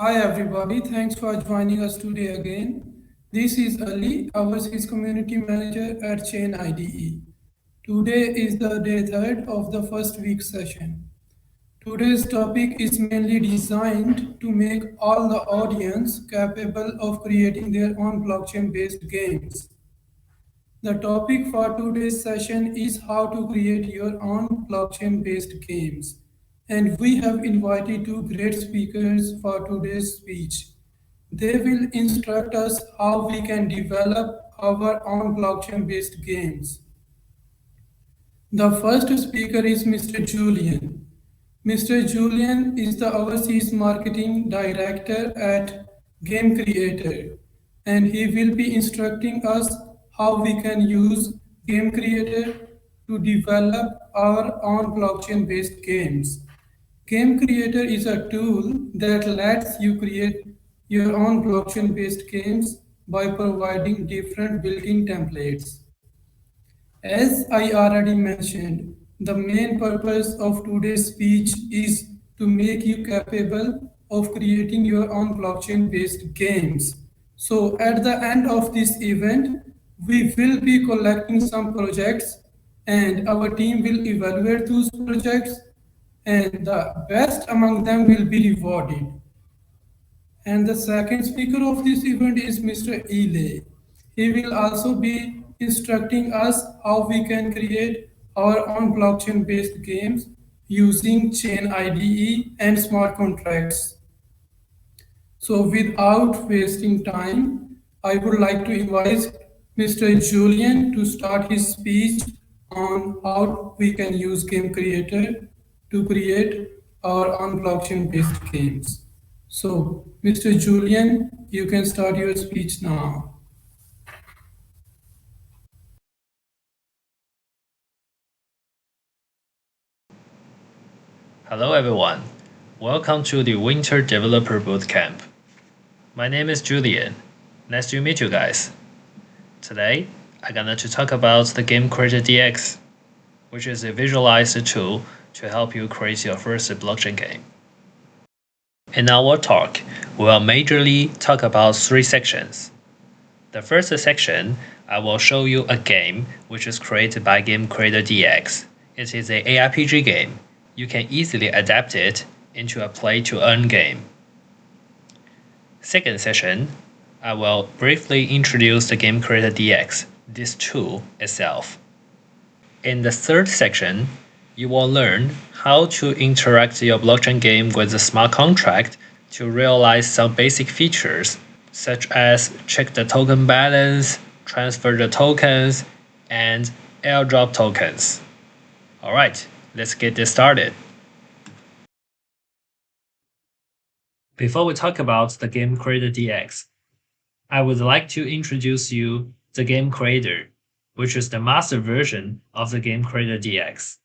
Hi everybody, thanks for joining us today again. This is Ali, overseas community manager at ChainIDE. Today is the day third of the first week session. Today's topic is mainly designed to make all the audience capable of creating their own blockchain-based games. The topic for today's session is how to create your own blockchain based games. And we have invited two great speakers for today's speech. They will instruct us how we can develop our own blockchain based games. The first speaker is Mr. Julian. Mr. Julian is the overseas marketing director at Game Creator, and he will be instructing us how we can use Game Creator to develop our own blockchain based games. Game Creator is a tool that lets you create your own blockchain based games by providing different built in templates. As I already mentioned, the main purpose of today's speech is to make you capable of creating your own blockchain based games. So, at the end of this event, we will be collecting some projects and our team will evaluate those projects, and the best among them will be rewarded. And the second speaker of this event is Mr. Ely. He will also be instructing us how we can create our own blockchain based games using Chain IDE and smart contracts. So, without wasting time, I would like to invite Mr. Julian to start his speech on how we can use Game Creator to create our own blockchain based games. So, Mr. Julian, you can start your speech now. Hello everyone, welcome to the Winter Developer Bootcamp. My name is Julian. Nice to meet you guys. Today, I'm gonna to talk about the Game Creator DX, which is a visualized tool to help you create your first blockchain game. In our talk, we will majorly talk about three sections. The first section, I will show you a game which is created by Game Creator DX. It is a ARPG game. You can easily adapt it into a play-to-earn game. Second session, I will briefly introduce the Game Creator DX, this tool itself. In the third section, you will learn how to interact your blockchain game with the smart contract to realize some basic features, such as check the token balance, transfer the tokens, and airdrop tokens. Alright, let's get this started. Before we talk about the Game Creator DX, I would like to introduce you the Game Creator, which is the master version of the Game Creator DX.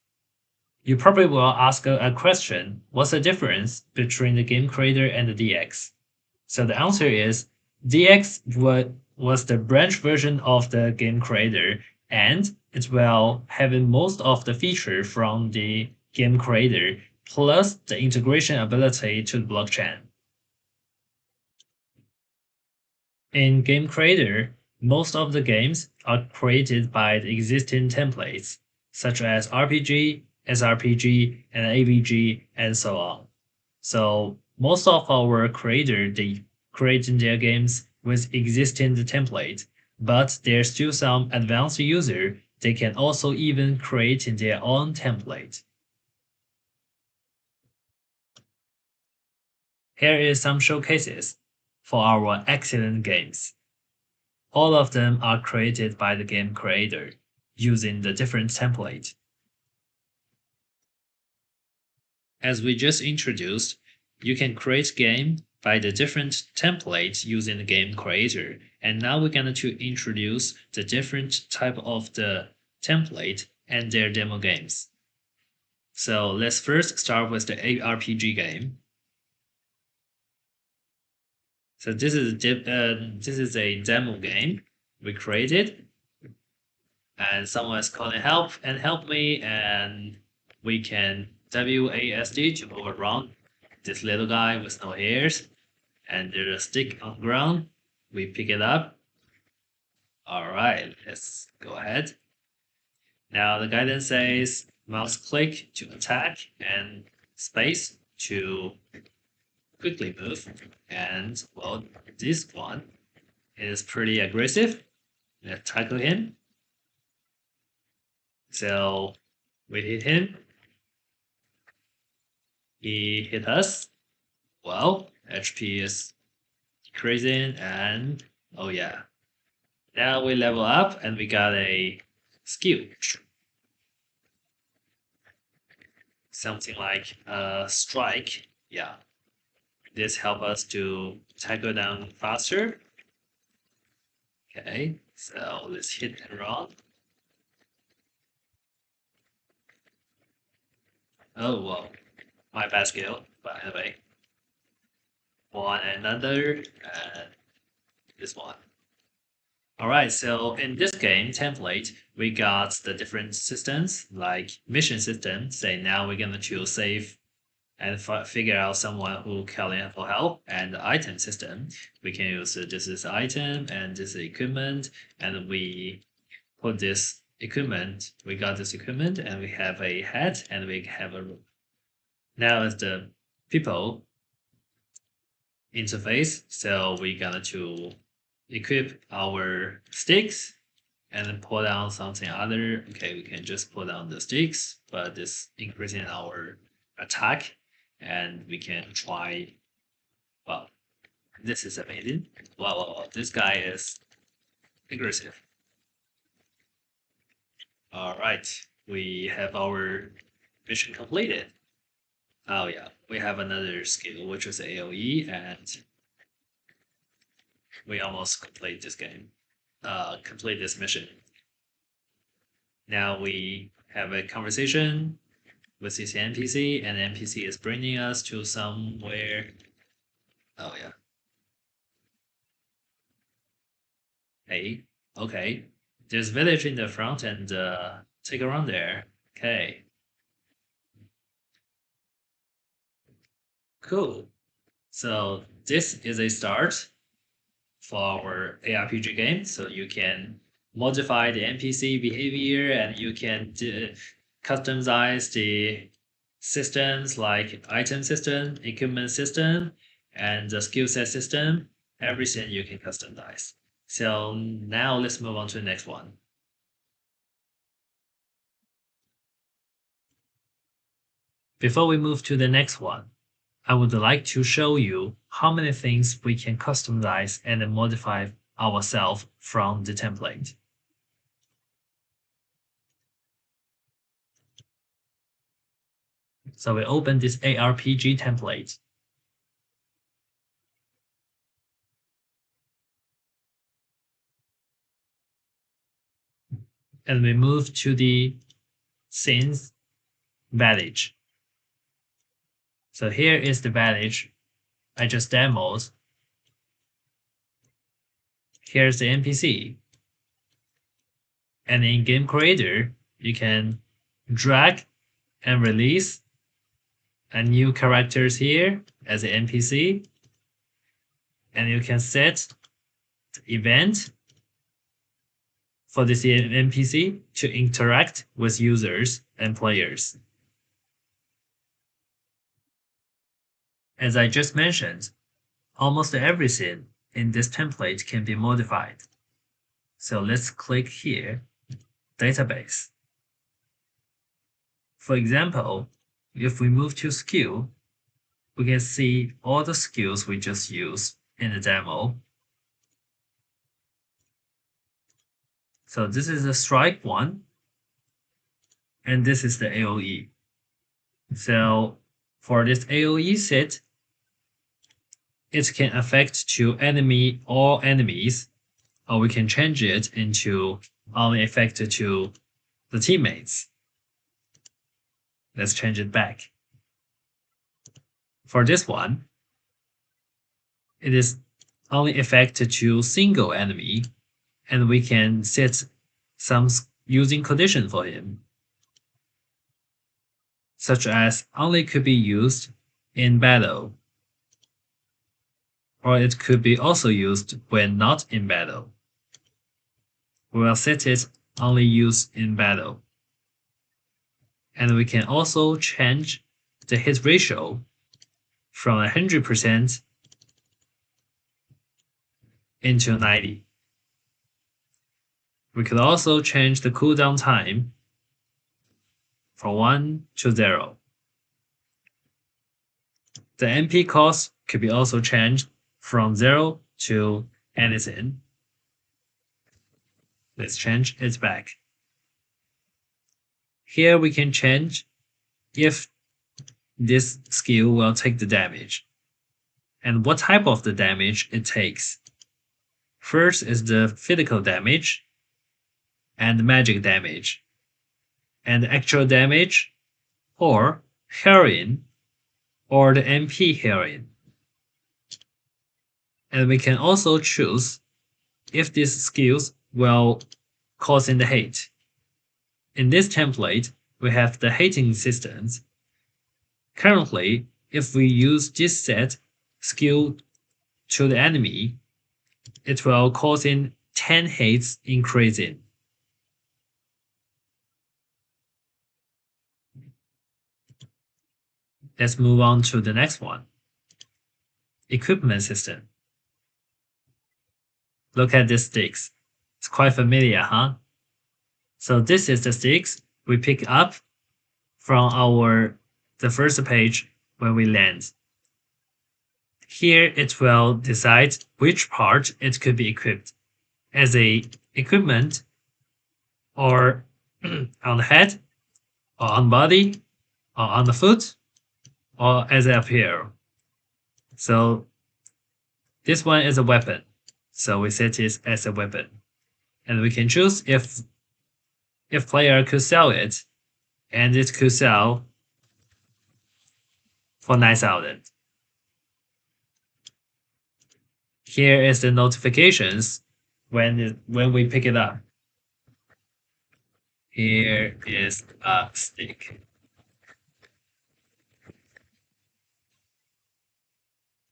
You probably will ask a question, what's the difference between the Game Creator and the DX? So the answer is DX was the branch version of the Game Creator, and it will have most of the feature from the Game Creator plus the integration ability to the blockchain. In Game Creator, most of the games are created by the existing templates, such as RPG, SRPG, and AVG, and so on. So most of our creators, they creating their games with existing template, but there's still some advanced user, they can also even create their own template. Here is some showcases for our excellent games. All of them are created by the Game Creator using the different template. As we just introduced, you can create game by the different templates using the Game Creator. And now we're going to introduce the different type of the template and their demo games. So let's first start with the ARPG game. So this is a demo game we created, and someone is calling help and help me, and we can WASD to move around this little guy with no hairs. and there's a stick on the ground. We pick it up. All right, let's go ahead. Now the guidance says mouse click to attack and space to quickly move. And well, this one is pretty aggressive. Let's tackle him. So we hit him. He hit us. Well, HP is decreasing, and oh yeah. Now we level up and we got a skill. Something like a strike. Yeah. This helps us to tackle down faster. Okay, so let's hit and run. Oh, well, my bad skill, but anyway. One another, and this one. Alright, so in this game template, we got the different systems, like mission system, say now we're gonna choose save and figure out someone who calling for help, and the item system, we can use this is item and this is equipment, and we put this equipment, we got this equipment, and we have a hat, and we have a now as the people interface, so we're gonna to equip our sticks and then pull down something other. Okay, we can just pull down the sticks, but this increasing our attack, and we can try. Wow, this is amazing. Wow, this guy is aggressive. All right, we have our mission completed. Oh yeah, we have another skill, which is AoE, and we almost complete this game, complete this mission. Now we have a conversation with this NPC, and the NPC is bringing us to somewhere. Oh yeah. Hey, okay. There's village in the front, and take a run there. Okay. Cool. So this is a start for our ARPG game. So you can modify the NPC behavior, and you can customize the systems like item system, equipment system, and the skill set system. Everything you can customize. So now let's move on to the next one. Before we move to the next one, I would like to show you how many things we can customize and modify ourselves from the template. So we open this ARPG template. And we move to the scenes village. So here is the village I just demoed. Here's the NPC. And in Game Creator, you can drag and release a new characters here as an NPC. And you can set the event for this NPC to interact with users and players. As I just mentioned, almost everything in this template can be modified. So let's click here, database. For example, if we move to skill, we can see all the skills we just used in the demo. So this is the strike one, and this is the AoE. So for this AoE set, it can affect to all enemies, or we can change it into only affect to the teammates. Let's change it back. For this one, it is only affected to single enemy, and we can set some using condition for him, such as only could be used in battle, or it could be also used when not in battle. We will set it only used in battle. And we can also change the hit ratio from 100% into 90. We could also change the cooldown time from 1 to 0. The MP cost could be also changed from 0 to anything. Let's change it back. Here we can change if this skill will take the damage and what type of the damage it takes. First is the physical damage and magic damage, and actual damage, or healing, or the MP healing. And we can also choose if these skills will cause in the hate. In this template, we have the hating systems. Currently, if we use this set skill to the enemy, it will cause in 10 hits increasing. Let's move on to the next one. Equipment system. Look at these sticks. It's quite familiar, huh? So this is the sticks we pick up from the first page when we land. Here it will decide which part it could be equipped as a equipment, or on the head, or on body, or on the foot, or as a appeal. So this one is a weapon. So we set it as a weapon. And we can choose if player could sell it, and it could sell for 9,000. Here is the notifications when we pick it up. Here is a stick.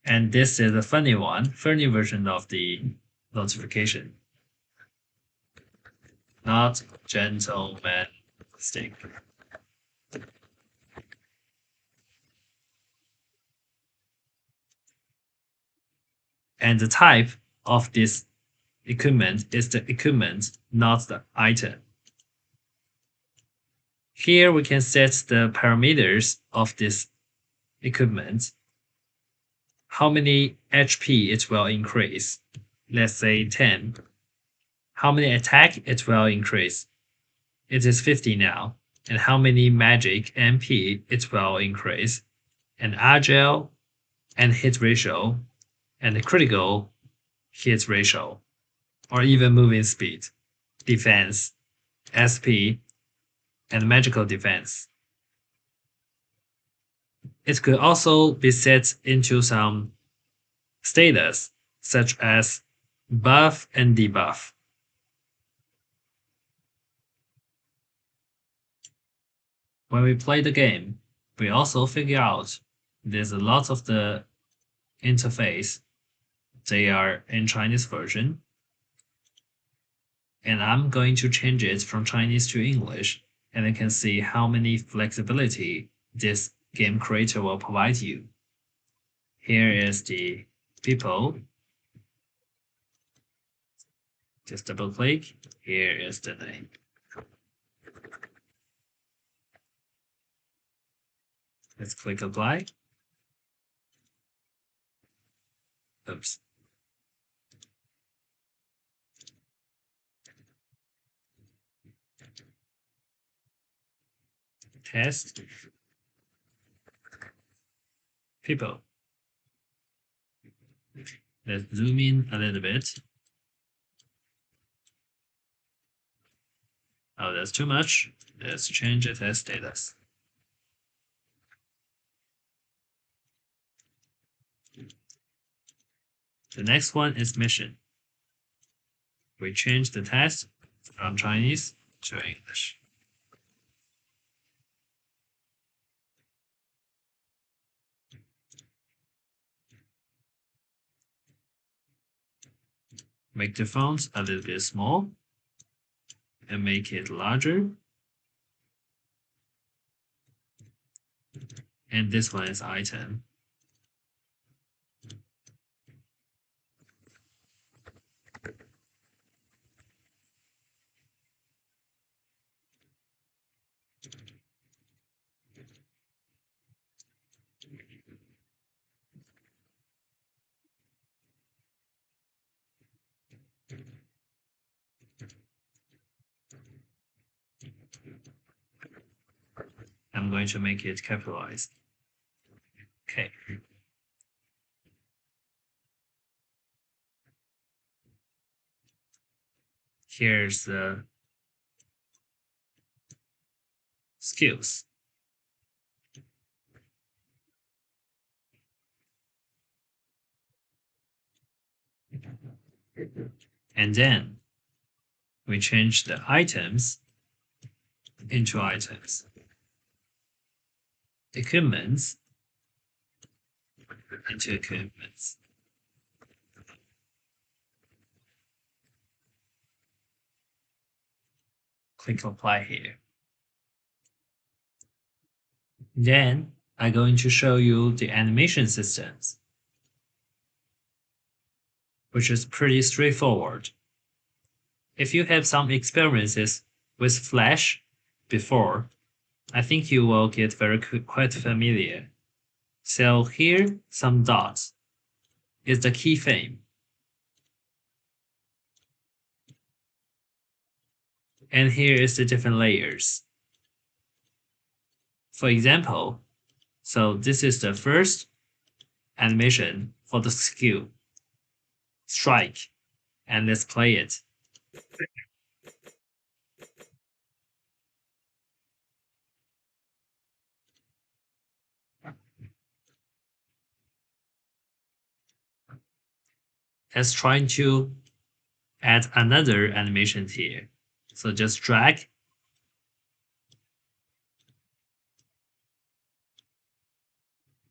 And this is a funny version of the notification. Not gentleman stick. And the type of this equipment is the equipment, not the item. Here we can set the parameters of this equipment. How many HP it will increase. Let's say 10. How many attack it will increase. It is 50 now. And how many magic MP it will increase. And agile and hit ratio and the critical hit ratio, or even moving speed, defense, SP, and magical defense. It could also be set into some status, such as buff and debuff. When we play the game, we also figure out there's a lot of the interface. They are in Chinese version. And I'm going to change it from Chinese to English, and you can see how many flexibility this game creator will provide you. Here is the people. Just double click. Here is the name. Let's click apply. Oops. Test. People. Let's zoom in a little bit. Oh, that's too much. Let's change it as status. The next one is mission. We change the text from Chinese to English. make the font a little bit small and make it larger. And this one is item. I'm going to make it capitalized. Okay. Here's the skills. And then we change the items into items. Equipments into equipments. Click apply here. Then I'm going to show you the animation systems, which is pretty straightforward. If you have some experiences with Flash before, I think you will get quite familiar. So here, some dots is the keyframe. And here is the different layers. For example, so this is the first animation for the skill, strike, and let's play it. Let's try to add another animation here. So just drag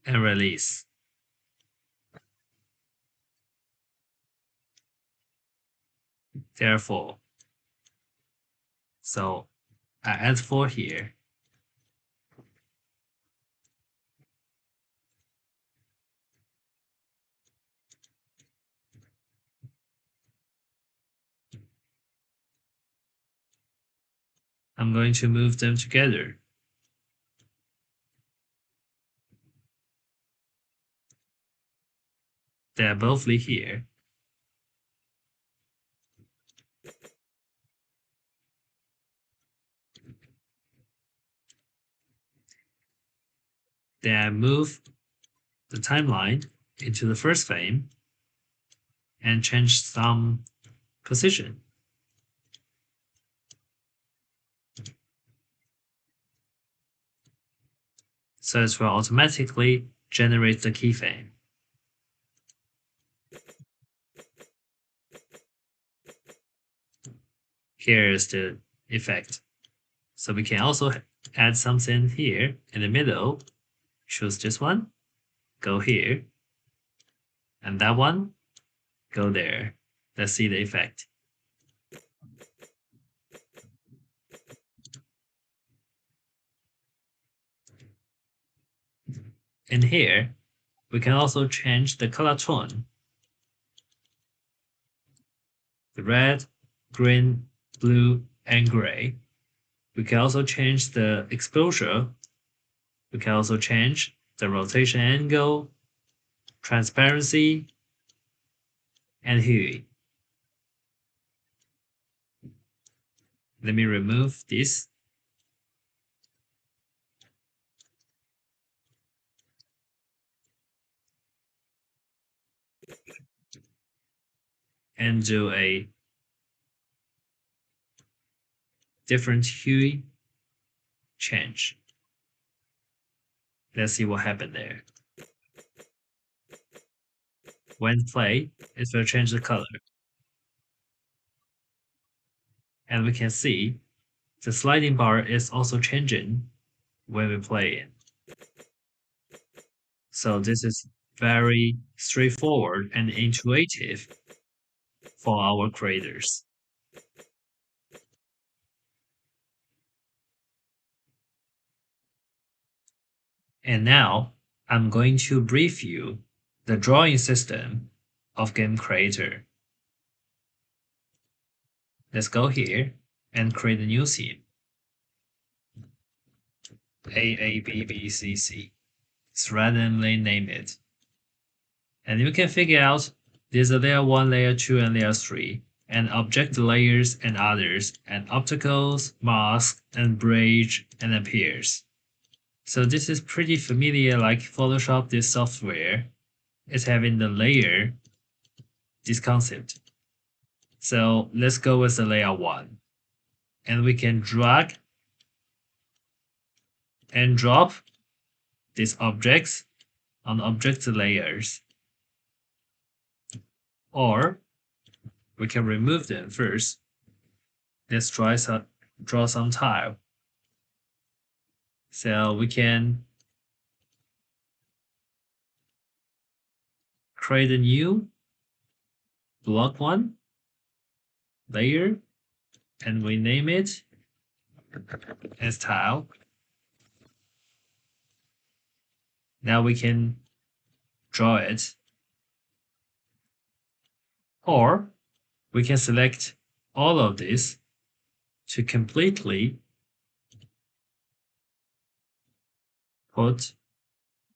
and release. Therefore, so I add 4 here. I'm going to move them together. They are both here. Then I move the timeline into the first frame and change some position. So it will automatically generate the keyframe. Here is the effect. So we can also add something here in the middle. Choose this one, go here, and that one, go there. Let's see the effect. In here, we can also change the color tone. The red, green, blue, and gray. We can also change the exposure. We can also change the rotation angle, transparency, and hue. Let me remove this. And do a different hue change. Let's see what happened there. When play, it will change the color. And we can see the sliding bar is also changing when we play it. So this is very straightforward and intuitive for our creators. And now I'm going to brief you the drawing system of game creator. Let's go here and create a new scene. AABBCC. Let's randomly name it. And you can figure out there's a layer 1, layer 2, and layer 3, and object layers and others, and obstacles, masks, and bridge, and appears. So this is pretty familiar, like Photoshop, this software is having the layer, this concept. So let's go with the layer 1. And we can drag and drop these objects on object layers. Or we can remove them first. Let's draw some tile. So we can create a new block 1 layer, and we name it as tile. Now we can draw it. Or we can select all of this to completely put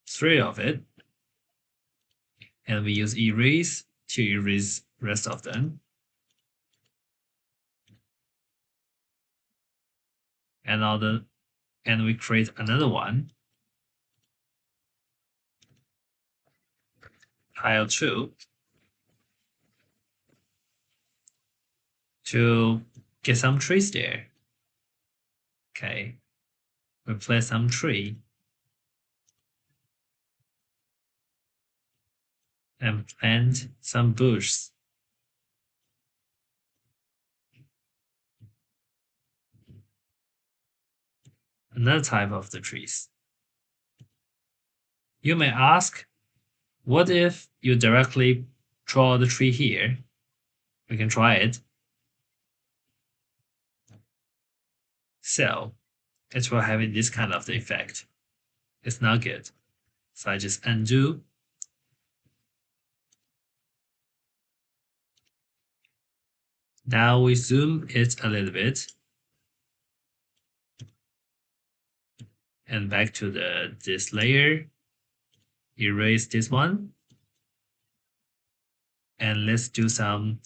3 of it, and we use erase to erase rest of them. And we create another one, tile 2, to get some trees there. Okay, we place some tree and plant some bushes. Another type of the trees. You may ask, what if you directly draw the tree here? We can try it. So it will have this kind of the effect. It's not good. So I just undo. Now we zoom it a little bit. And back to this layer. Erase this one. And let's do some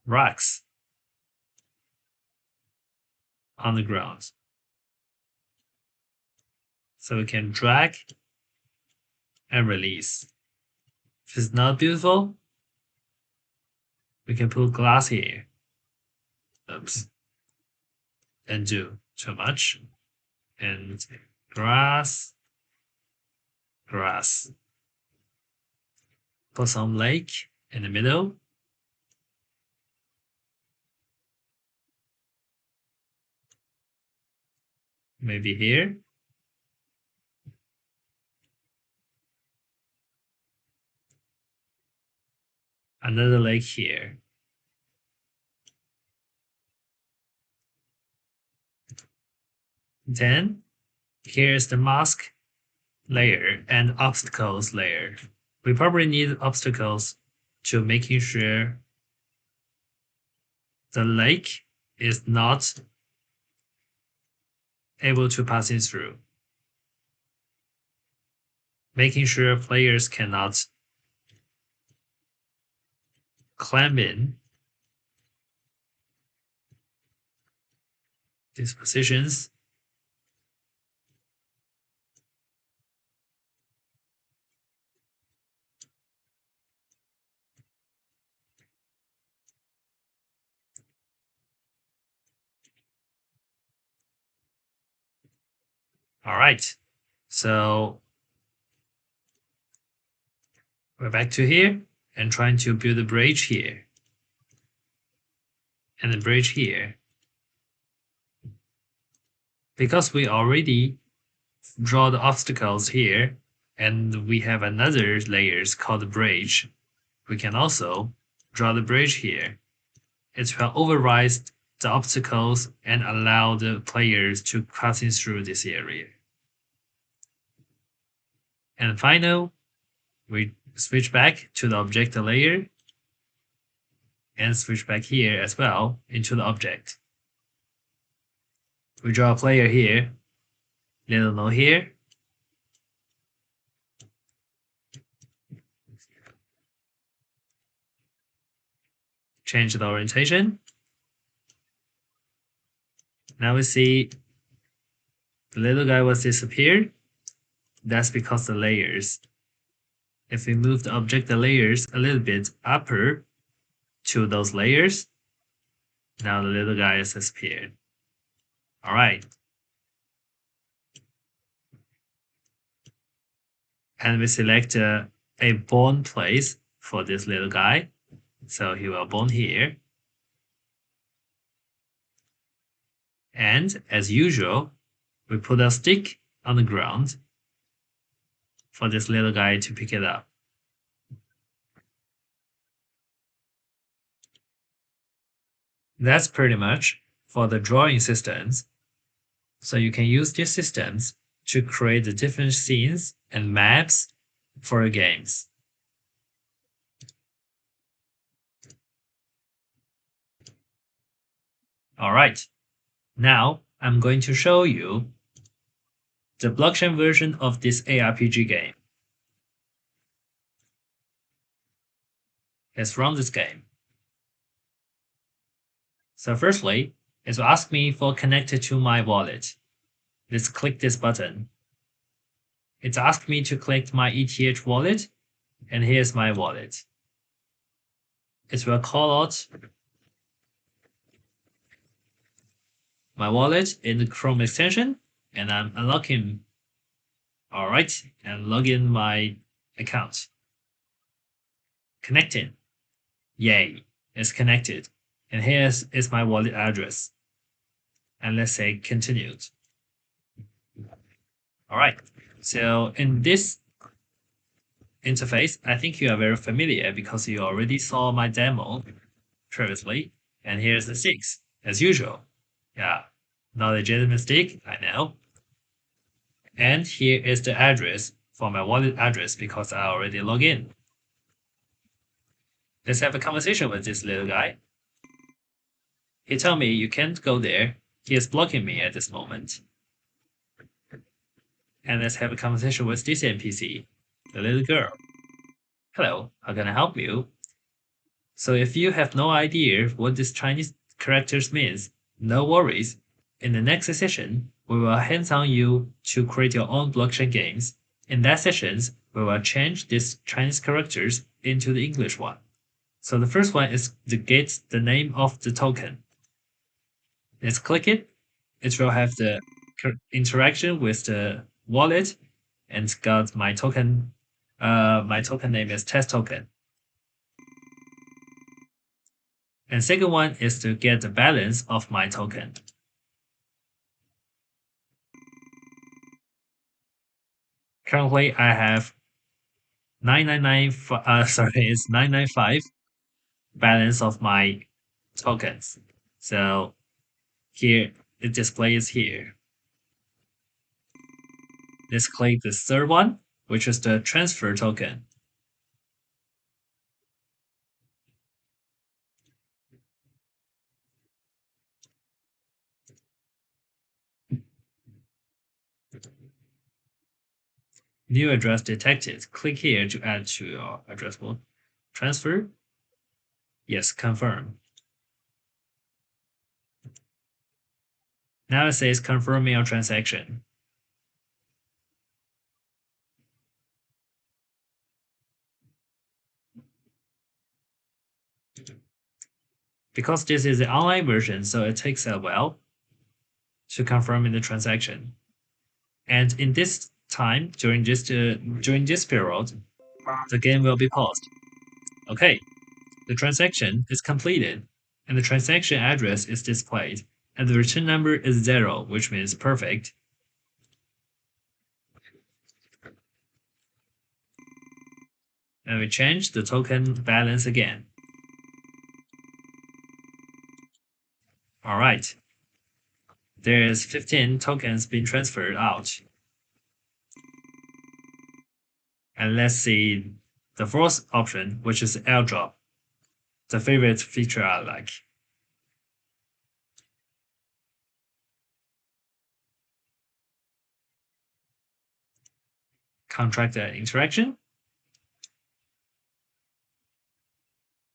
rocks on the ground. So we can drag and release. If it's not beautiful, we can put glass here. Oops. Undo too much. And grass. Put some lake in the middle. Maybe here. Another lake here. Then here's the mask layer and obstacles layer. We probably need obstacles to making sure the lake is not able to pass it through. Making sure players cannot climb in these positions. All right, so we're back to here and trying to build a bridge here and a bridge here. Because we already draw the obstacles here And we have another layers called bridge. We can also draw the bridge here. It will override the obstacles and allow the players to passing through this area. And final, we switch back to the object layer and switch back here as well into the object. We draw a player here, little node here. Change the orientation. Now we see the little guy was disappeared. That's because the layers. If we move the object the layers a little bit upper to those layers, now the little guy has disappeared. All right. And we select a born place for this little guy. So he will born here. And as usual, we put a stick on the ground for this little guy to pick it up. That's pretty much for the drawing systems. So you can use these systems to create the different scenes and maps for your games. All right, now I'm going to show you the blockchain version of this ARPG game. Let's run this game. So firstly, it will ask me for connected to my wallet. Let's click this button. It's asked me to click my ETH wallet, and here's my wallet. It will call out my wallet in the Chrome extension, and I'm unlocking. All right, and log in my account. Connecting. Yay, it's connected. And here is my wallet address. And let's say continued. All right, so in this interface, I think you are very familiar because you already saw my demo previously. And here's the sticks, as usual. Yeah, not a legitimate stick, I know. And here is the address for my wallet address because I already logged in. Let's have a conversation with this little guy. He told me you can't go there. He is blocking me at this moment. And let's have a conversation with this NPC, the little girl. Hello, how can I help you? So if you have no idea what this Chinese characters means, no worries. In the next session, we will hands-on you to create your own blockchain games. In that sessions, we will change these Chinese characters into the English one. So the first one is to get the name of the token. Let's click it. It will have the interaction with the wallet and got my token. My token name is test token. And second one is to get the balance of my token. Currently, I have 995 balance of my tokens. So here, the display is here. Let's click the third one, which is the transfer token. New address detected. Click here to add to your address book. Transfer. Yes, confirm. Now it says confirming your transaction. Because this is the online version, so it takes a while to confirm the transaction. And in this time, during this period, the game will be paused. Okay, the transaction is completed, and the transaction address is displayed, and the return number is 0, which means perfect. And we change the token balance again. All right. There's 15 tokens being transferred out. And let's see the fourth option, which is airdrop, the favorite feature I like. Contract interaction.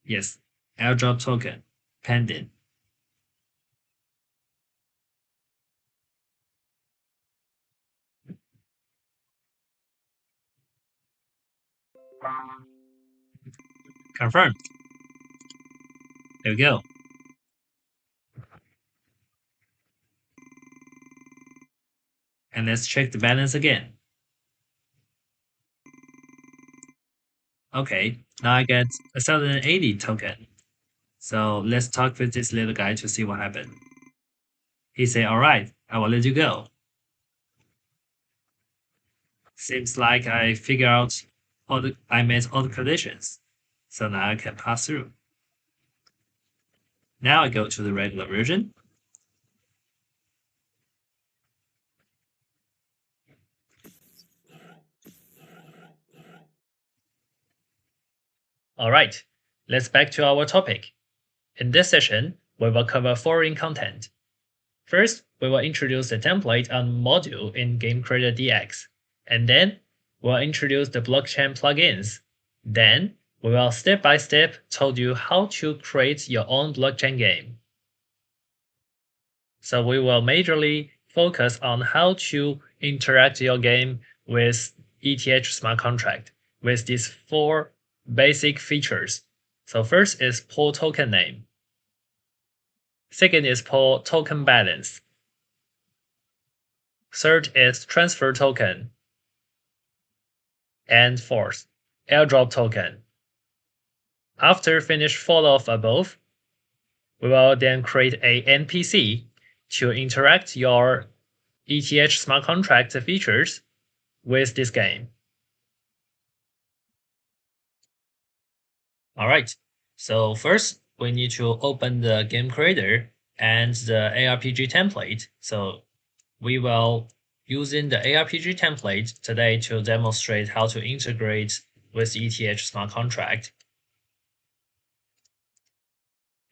Yes, airdrop token, pending. Confirmed. There we go. And let's check the balance again. Okay, now I get a 1080 token. So let's talk with this little guy to see what happened. He said, all right, I will let you go. Seems like I figured out I met all the conditions. So now I can pass through. Now I go to the regular version. All right, let's back to our topic. In this session, we will cover following content. First, we will introduce the template and module in Game Creator DX, and then we'll introduce the blockchain plugins. Then, we will step by step tell you how to create your own blockchain game. So we will majorly focus on how to interact your game with ETH smart contract with these four basic features. So first is pool token name. Second is pool token balance. Third is transfer token. And fourth, airdrop token. After finish follow of above, we will then create a NPC to interact your ETH smart contract features with this game. All right, so first we need to open the game creator and the ARPG template. So we will using the ARPG template today to demonstrate how to integrate with ETH smart contract.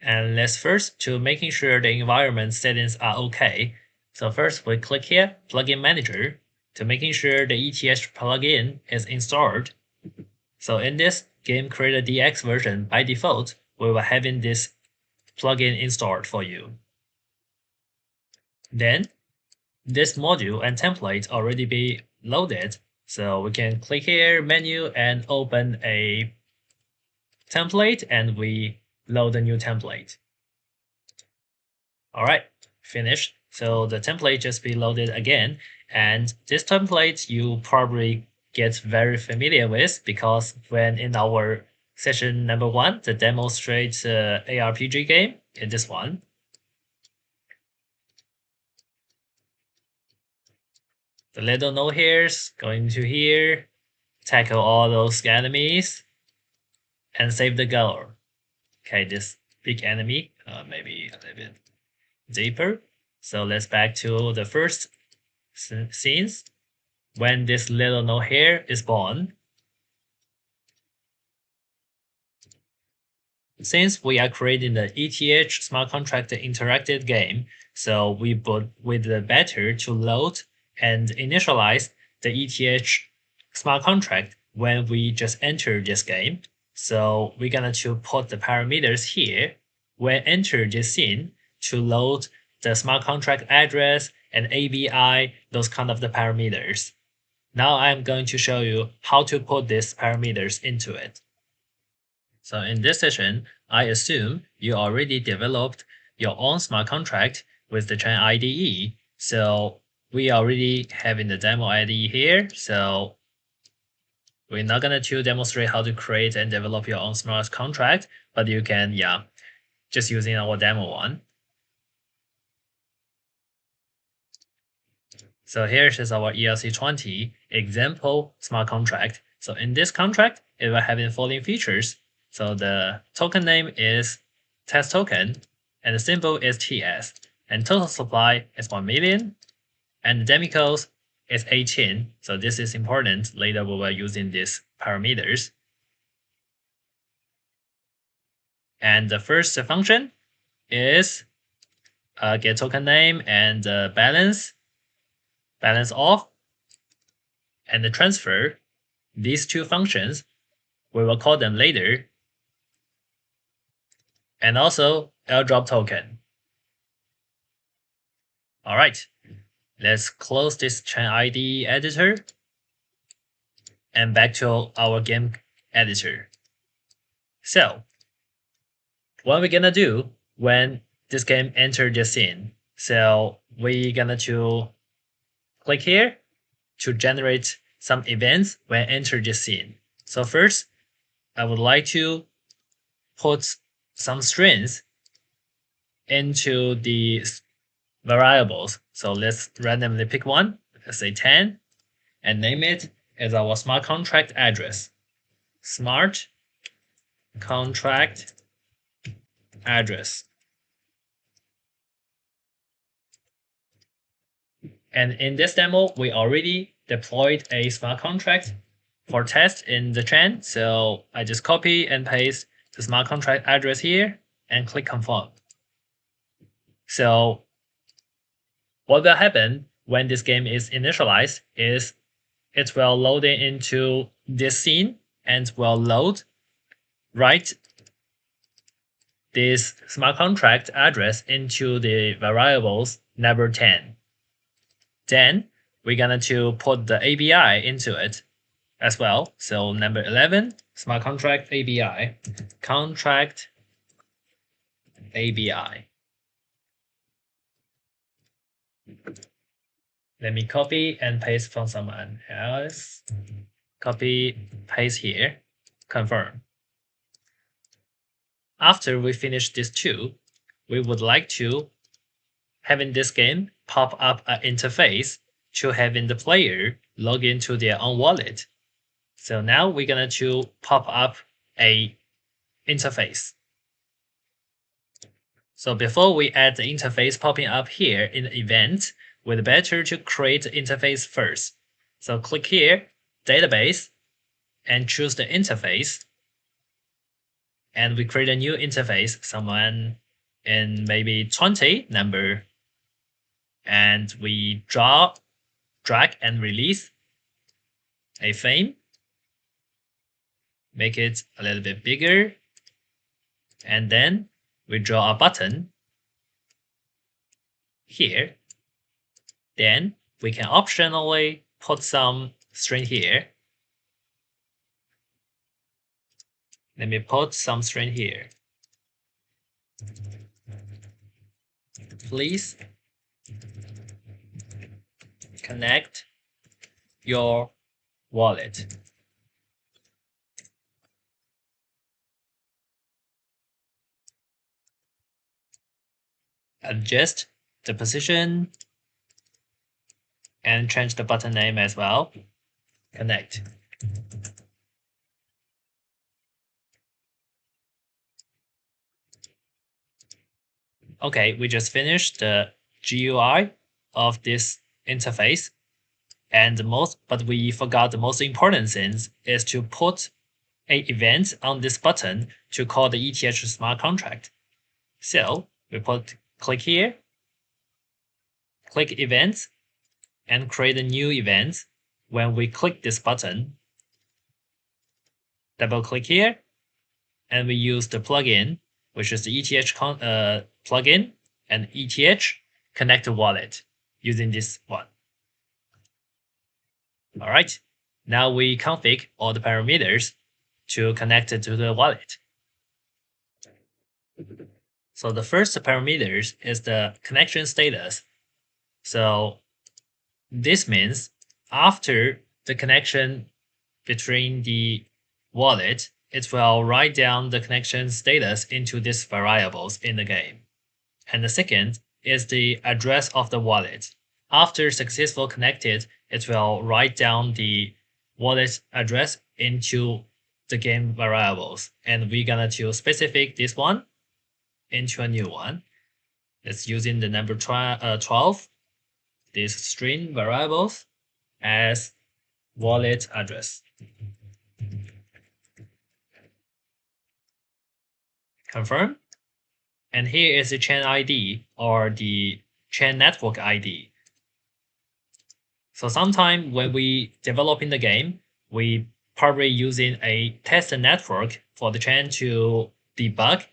And let's first to making sure the environment settings are okay. So first we click here, plugin manager, to making sure the ETH plugin is installed. So in this Game Creator DX version, by default, we will having this plugin installed for you. Then this module and template already be loaded. So we can click here, menu, and open a template, and we load a new template. All right, finished. So the template just be loaded again. And this template you probably get very familiar with because when in our session number 1, the demonstrate ARPG game, in this one, the little node here's going to here, tackle all those enemies, and save the goal. Okay, this big enemy, maybe a little bit deeper. So let's back to the first scenes when this little node here is born. Since we are creating the ETH smart contract interactive game, so we would the better to load and initialize the ETH smart contract when we just enter this game. So we're gonna to put the parameters here when enter this scene to load the smart contract address and ABI, those kind of the parameters. Now I'm going to show you how to put these parameters into it. So in this session, I assume you already developed your own smart contract with the ChainIDE. So we already having the demo IDE here. So we're not gonna to demonstrate how to create and develop your own smart contract, but you can, just using our demo one. So here is our ERC20 example smart contract. So in this contract, it will have the following features. So the token name is test token, and the symbol is TS, and total supply is 1 million, and the demicode is 18. So this is important. Later we will using these parameters. And the first function is get token name and balance off, and the transfer. These two functions, we will call them later. And also airdrop token. All right, let's close this ChainIDE editor and back to our game editor. So what we're gonna do when this game enter the scene? So we're gonna to click here to generate some events when enter the scene. So first, I would like to put some strings into the variables. So let's randomly pick one, let's say 10, and name it as our smart contract address. Smart contract address. And in this demo, we already deployed a smart contract for test in the chain. So I just copy and paste the smart contract address here and click confirm. So what will happen when this game is initialized is it will load into this scene and will load write this smart contract address into the variables number 10. Then we're gonna to put the ABI into it as well. So number 11, smart contract ABI, contract ABI. Let me copy and paste from someone else. Copy, paste here, confirm. After we finish these two, we would like to having this game pop up an interface to having the player log into their own wallet. So now we're gonna to pop up a interface. So before we add the interface popping up here in the event, we'd better to create the interface first. So click here, database, and choose the interface. And we create a new interface, someone in maybe 20 number. And we drag and release a frame. Make it a little bit bigger. And then we draw a button here. Then we can optionally put some string here. Let me put some string here. Please connect your wallet. Adjust the position and change the button name as well. Connect. Okay, we just finished the GUI of this interface, but we forgot the most important things is to put an event on this button to call the ETH smart contract. So we click here, click events, and create a new event. When we click this button, double click here, and we use the plugin, which is the ETH plugin and ETH connect wallet using this one. All right, now we config all the parameters to connect it to the wallet. So the first parameters is the connection status. So this means after the connection between the wallet, it will write down the connection status into these variables in the game. And the second is the address of the wallet. After successful connected, it will write down the wallet address into the game variables, and we're gonna to specify this one into a new one. It's using the number 12, this string variables, as wallet address. Confirm. And here is the chain ID or the chain network ID. So sometime when we developing the game, we probably using a test network for the chain to debug.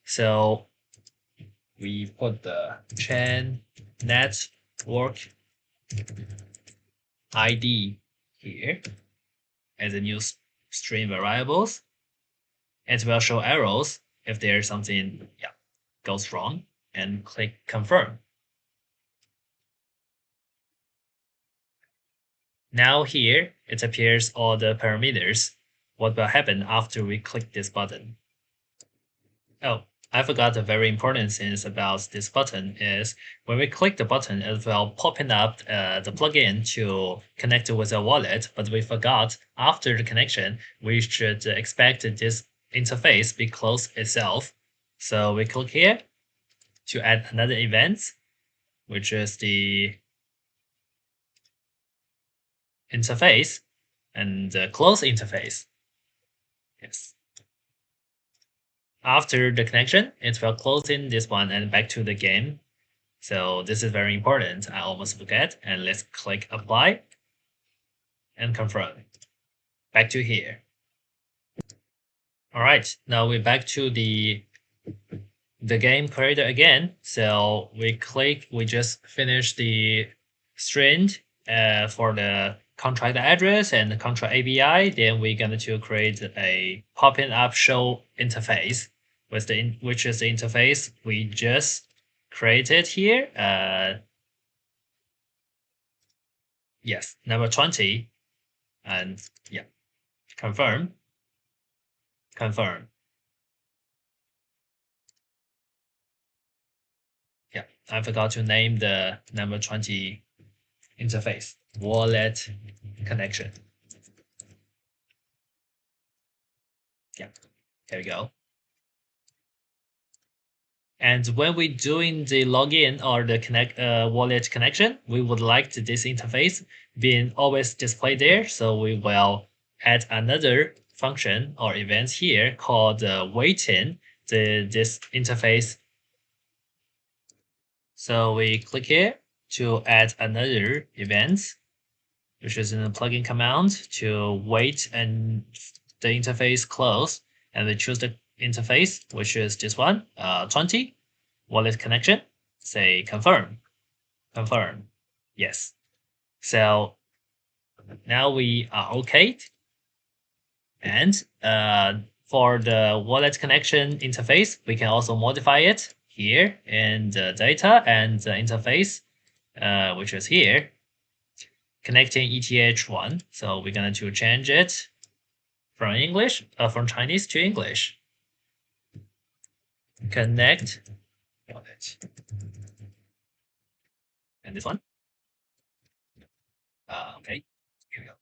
So we put the chain network ID here as a new string variables. It will show arrows if there's something goes wrong, and click confirm. Now here it appears all the parameters. What will happen after we click this button? Oh, I forgot a very important thing about this button is when we click the button, it will popping up the plugin to connect with a wallet, but we forgot after the connection, we should expect this interface be closed itself. So we click here to add another event, which is the interface and close interface. Yes. After the connection, it will close in this one and back to the game. So this is very important. I almost forget. And let's click apply and confirm. Back to here. All right, now we're back to the game creator again. So we just finished the string for the contract address and the contract API. Then we're going to create a popping up show interface with which is the interface we just created here. Yes, number 20, and yeah, confirm. Yeah, I forgot to name the number 20 interface, wallet connection. Yeah, here we go. And when we're doing the login or the wallet connection, we would like this interface being always displayed there. So we will add another function or event here called waiting this interface. So we click here to add another event, which is in the plugin command to wait and the interface close, and we choose the interface, which is this one, 20, wallet connection, say confirm, yes. So now we are okay. And for the wallet connection interface, we can also modify it here in the data and the interface, which is here, connecting ETH1. So we're going to change it from Chinese to English. Connect wallet. And this one. Okay, here we go.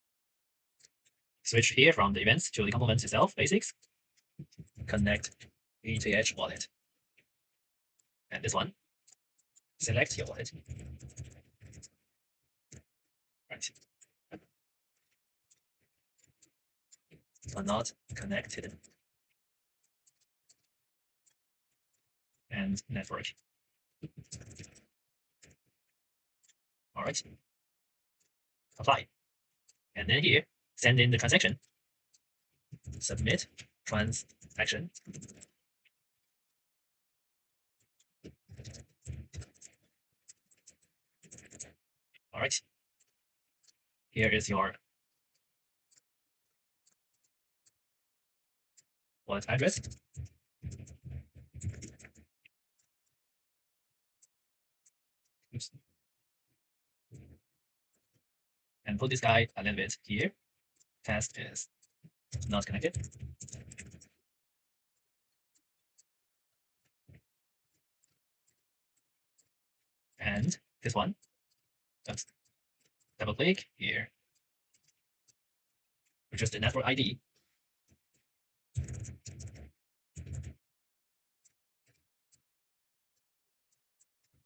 Switch here from the events to the component itself, basics. Connect ETH wallet. And this one. Select your wallet. Right. Are not connected. And network. All right. Apply. And then here, send in the transaction. Submit transaction. All right. Here is your wallet address. Oops. And put this guy a little bit here. Test is not connected. And this one. Oops. Double click here, which is the network ID.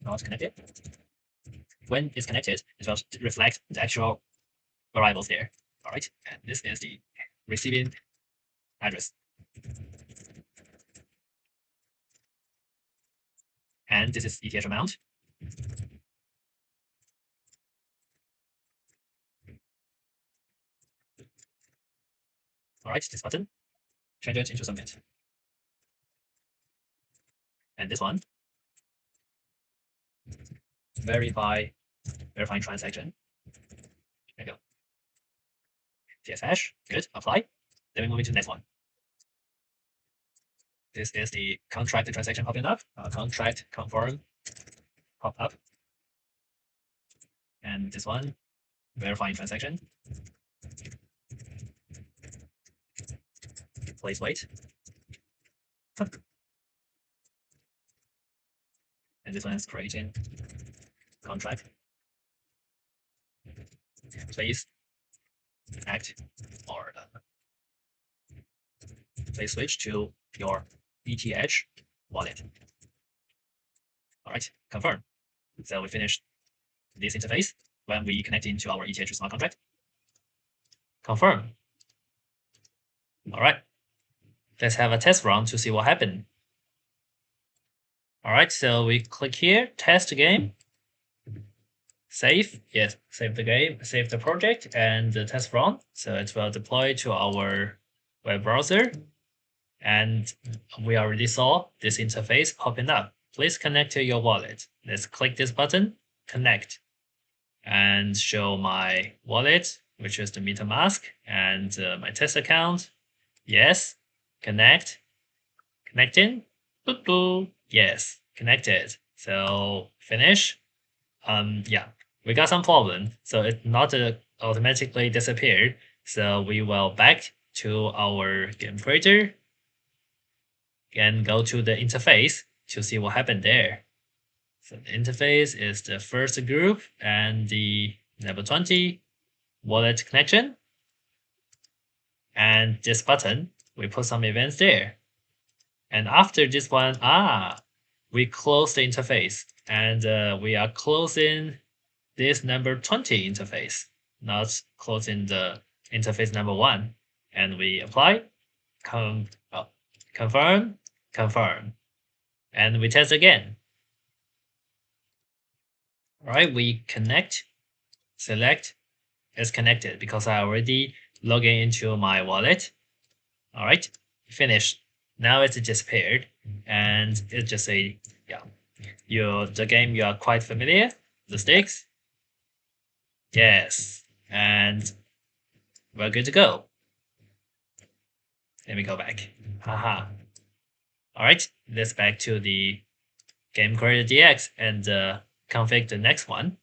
Not connected. When it's connected, it will reflect the actual variables there. All right, and this is the receiving address. And this is ETH amount. All right, this button, change it into submit. And this one, verifying transaction. There you go. TS hash, good, apply. Then we move into the next one. This is the contract transaction popping up. Contract confirm pop up. And this one, verifying transaction. Please wait. And this one is creating contract. Please act or please switch to your ETH wallet. All right, confirm. So we finished this interface when we connect into our ETH smart contract. Confirm. All right, let's have a test run to see what happened. All right, so we click here, test game, save, yes, save the game, save the project and the test run. So it will deploy to our web browser. And we already saw this interface popping up. Please connect to your wallet. Let's click this button, connect, and show my wallet, which is the MetaMask, and my test account. Yes, connect, connecting. Yes, connected. So finish. Yeah, we got some problem. So it not automatically disappeared. So we will back to our game creator and go to the interface to see what happened there. So the interface is the first group and the level 20 wallet connection. And this button, we put some events there. And after this one, we close the interface and we are closing this number 20 interface, not closing the interface number 1. And we apply, confirm, confirm, and we test again. All right, we connect, select is connected because I already logged into my wallet. All right, finished. Now it's disappeared and it just say, yeah, the game you are quite familiar, the stakes. Yes, and we're good to go. Let me go back. Haha. All right, let's back to the game creator DX and config the next one.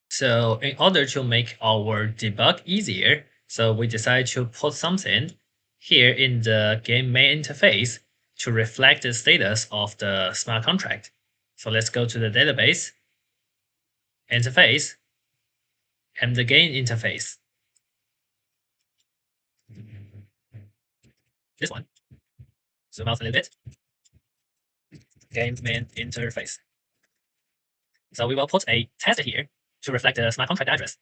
So in order to make our debug easier, so we decided to put something here in the game main interface to reflect the status of the smart contract. So let's go to the database, interface, and the game interface. This one. Zoom out a little bit. Game main interface. So we will put a test here to reflect the smart contract address.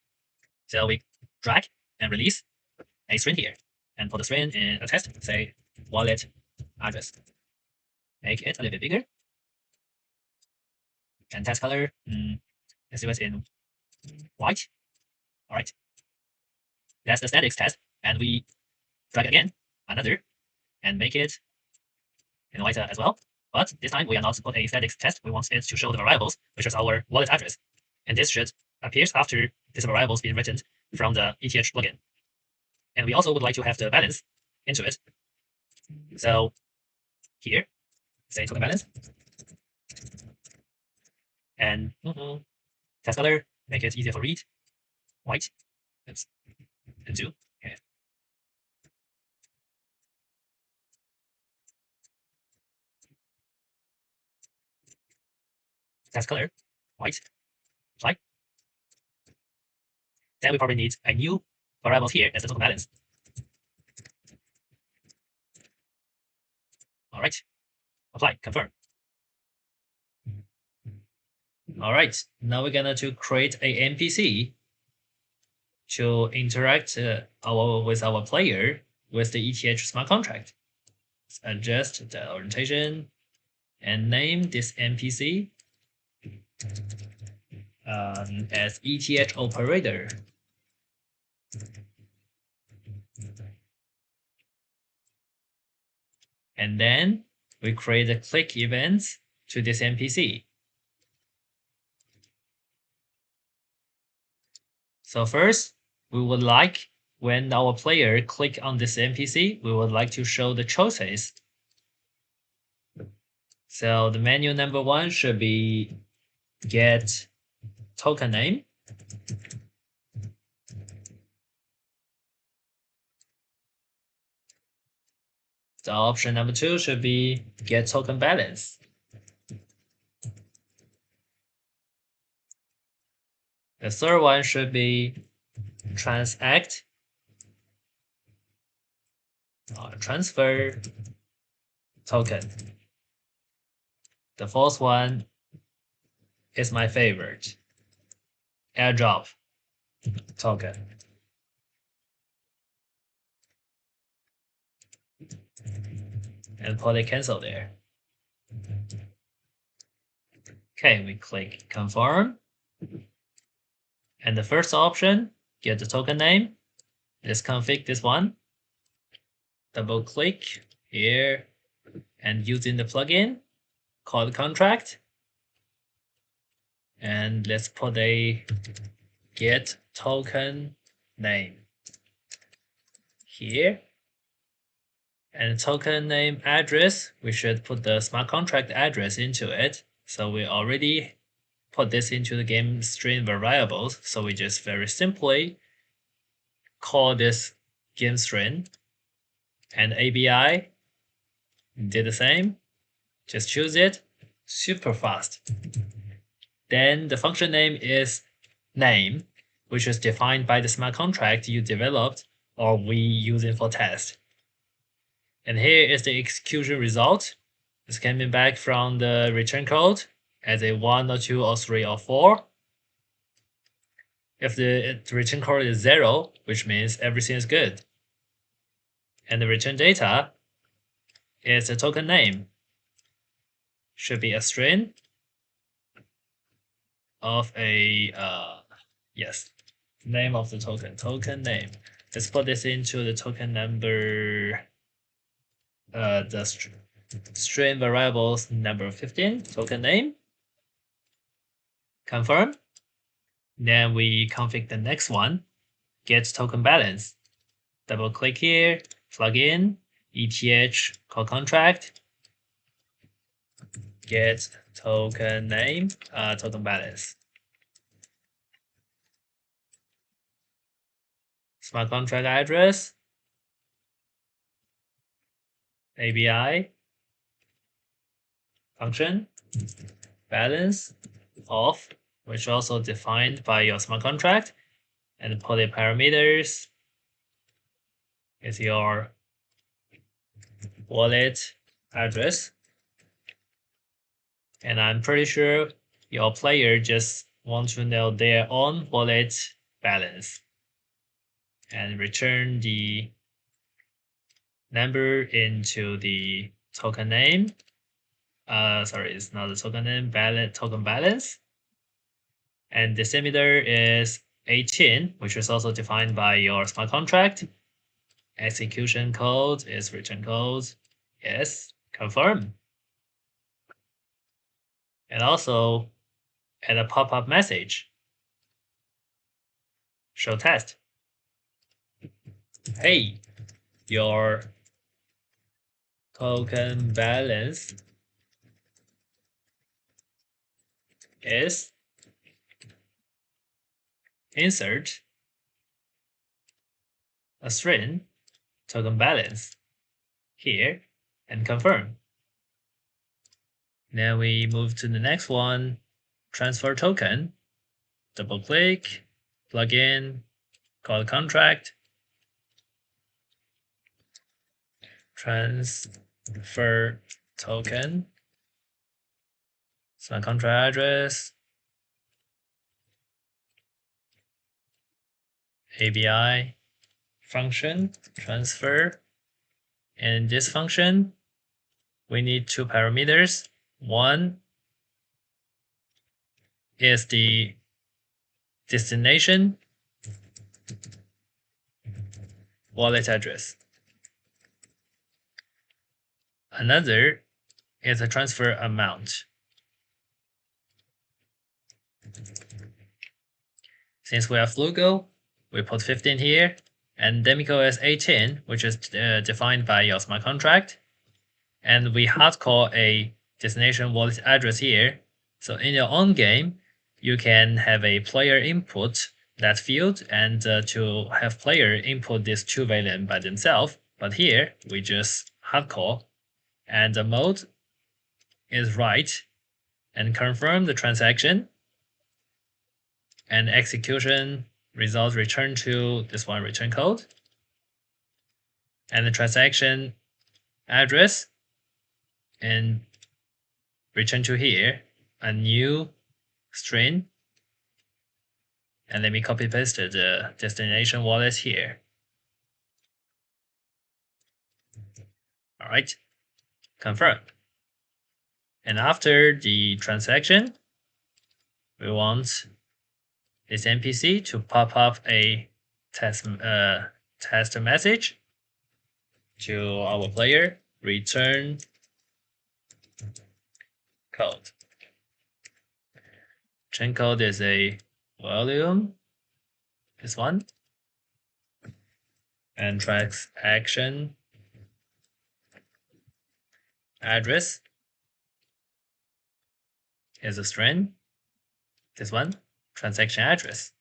So we drag and release a string here and put the string in a test, say wallet address. Make it a little bit bigger. And test color, let's do it in white. All right. That's the statics test. And we drag again, another, and make it in white as well. But this time we are not put a statics test. We want it to show the variables, which is our wallet address. And this should appear after this variables being written from the ETH plugin. And we also would like to have the balance into it. So here, say token balance. And test color, make it easier for read. White. Oops. And 2. Okay. Test color, white. Apply. Then we probably need a new variable here as the total balance. right, apply, confirm. All right, now we're gonna to create a NPC to interact with our player with the ETH smart contract. Let's adjust the orientation and name this NPC as ETH operator. And then we create a click event to this NPC. So first, we would like, when our player click on this NPC, we would like to show the choices. So the menu number 1 should be get token name. The option number 2 should be get token balance. The third one should be transact or transfer token. The fourth one is my favorite, airdrop token. And put a cancel there. Okay, we click confirm. And the first option, get the token name. Let's config this one. Double click here and using the plugin called contract. And let's put a get token name here. And token name address, we should put the smart contract address into it. So we already put this into the game string variables. So we just very simply call this game string, and ABI did the same. Just choose it, super fast. Then the function name is name, which is defined by the smart contract you developed or we use it for test. And here is the execution result. It's coming back from the return code as a 1 or 2 or 3 or 4. If the return code is 0, which means everything is good. And the return data is the token name. Should be a string of a, name of the token name. Let's put this into the token number, the string variables number 15, token name. Confirm. Then we config the next one, get token balance. Double click here, plug in, ETH call contract, get token name, token balance. Smart contract address, ABI, function, balance, of, which also defined by your smart contract, and put the parameters is your wallet address. And I'm pretty sure your player just wants to know their own wallet balance and return the number into the token name. Sorry, it's not the token name, token balance. And the decimeter is 18, which is also defined by your smart contract. Execution code is return code. Yes, confirm. And also add a pop-up message. Show test. Hey, your token balance is insert a string token balance here and confirm. Now we move to the next one, transfer token. Double click, plug in, call contract, transfer for token, smart contract address, ABI function, transfer, and this function, we need two parameters. One is the destination wallet address. Another is a transfer amount. Since we have Flugo, we put 15 here, and Demico is 18, which is defined by your smart contract. And we hardcore a destination wallet address here. So in your own game, you can have a player input that field and to have player input this two value by themselves. But here we just hardcore, and the mode is write and confirm the transaction, and execution result return to this one return code, and the transaction address, and return to here a new string, and let me copy paste the destination wallet here. All right, confirm. And after the transaction, we want this NPC to pop up a test message to our player, return code. Chain code is a volume, this one, and transaction address is a string, this one, transaction address.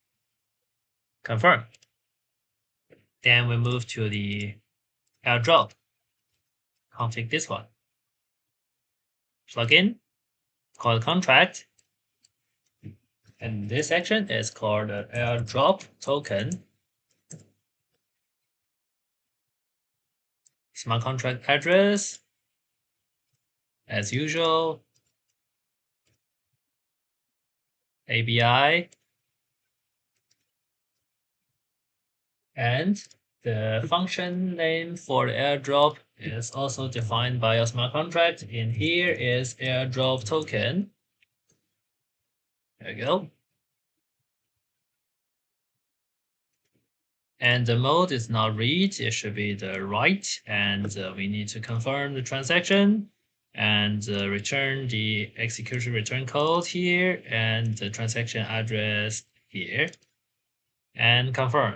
Confirm. Then we move to the airdrop. Config this one. Plugin, call contract, and this section is called airdrop token. Smart contract address, as usual. ABI, and the function name for the airdrop is also defined by a smart contract. In here is airdrop token. There you go. And the mode is not read, it should be the write, and we need to confirm the transaction and return the execution return code here and the transaction address here, and confirm.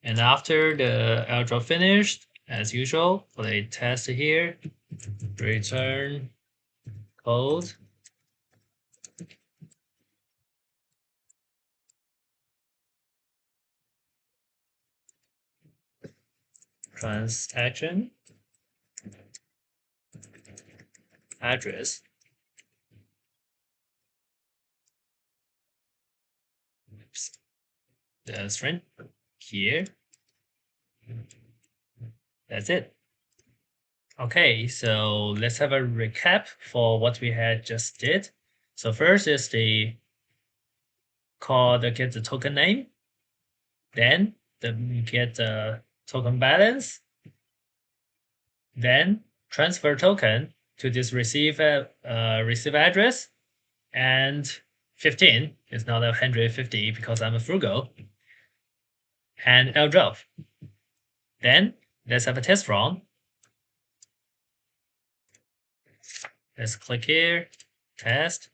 And after the airdrop finished, as usual, put a test here, return code, transaction address, the string here. That's it. Okay, so let's have a recap for what we had just did. So first is the call the get the token name, then get the token balance, then transfer token to this receive address, and 15 is not 150 because I'm a frugal, and airdrop. Then let's have a test run. Let's click here, test,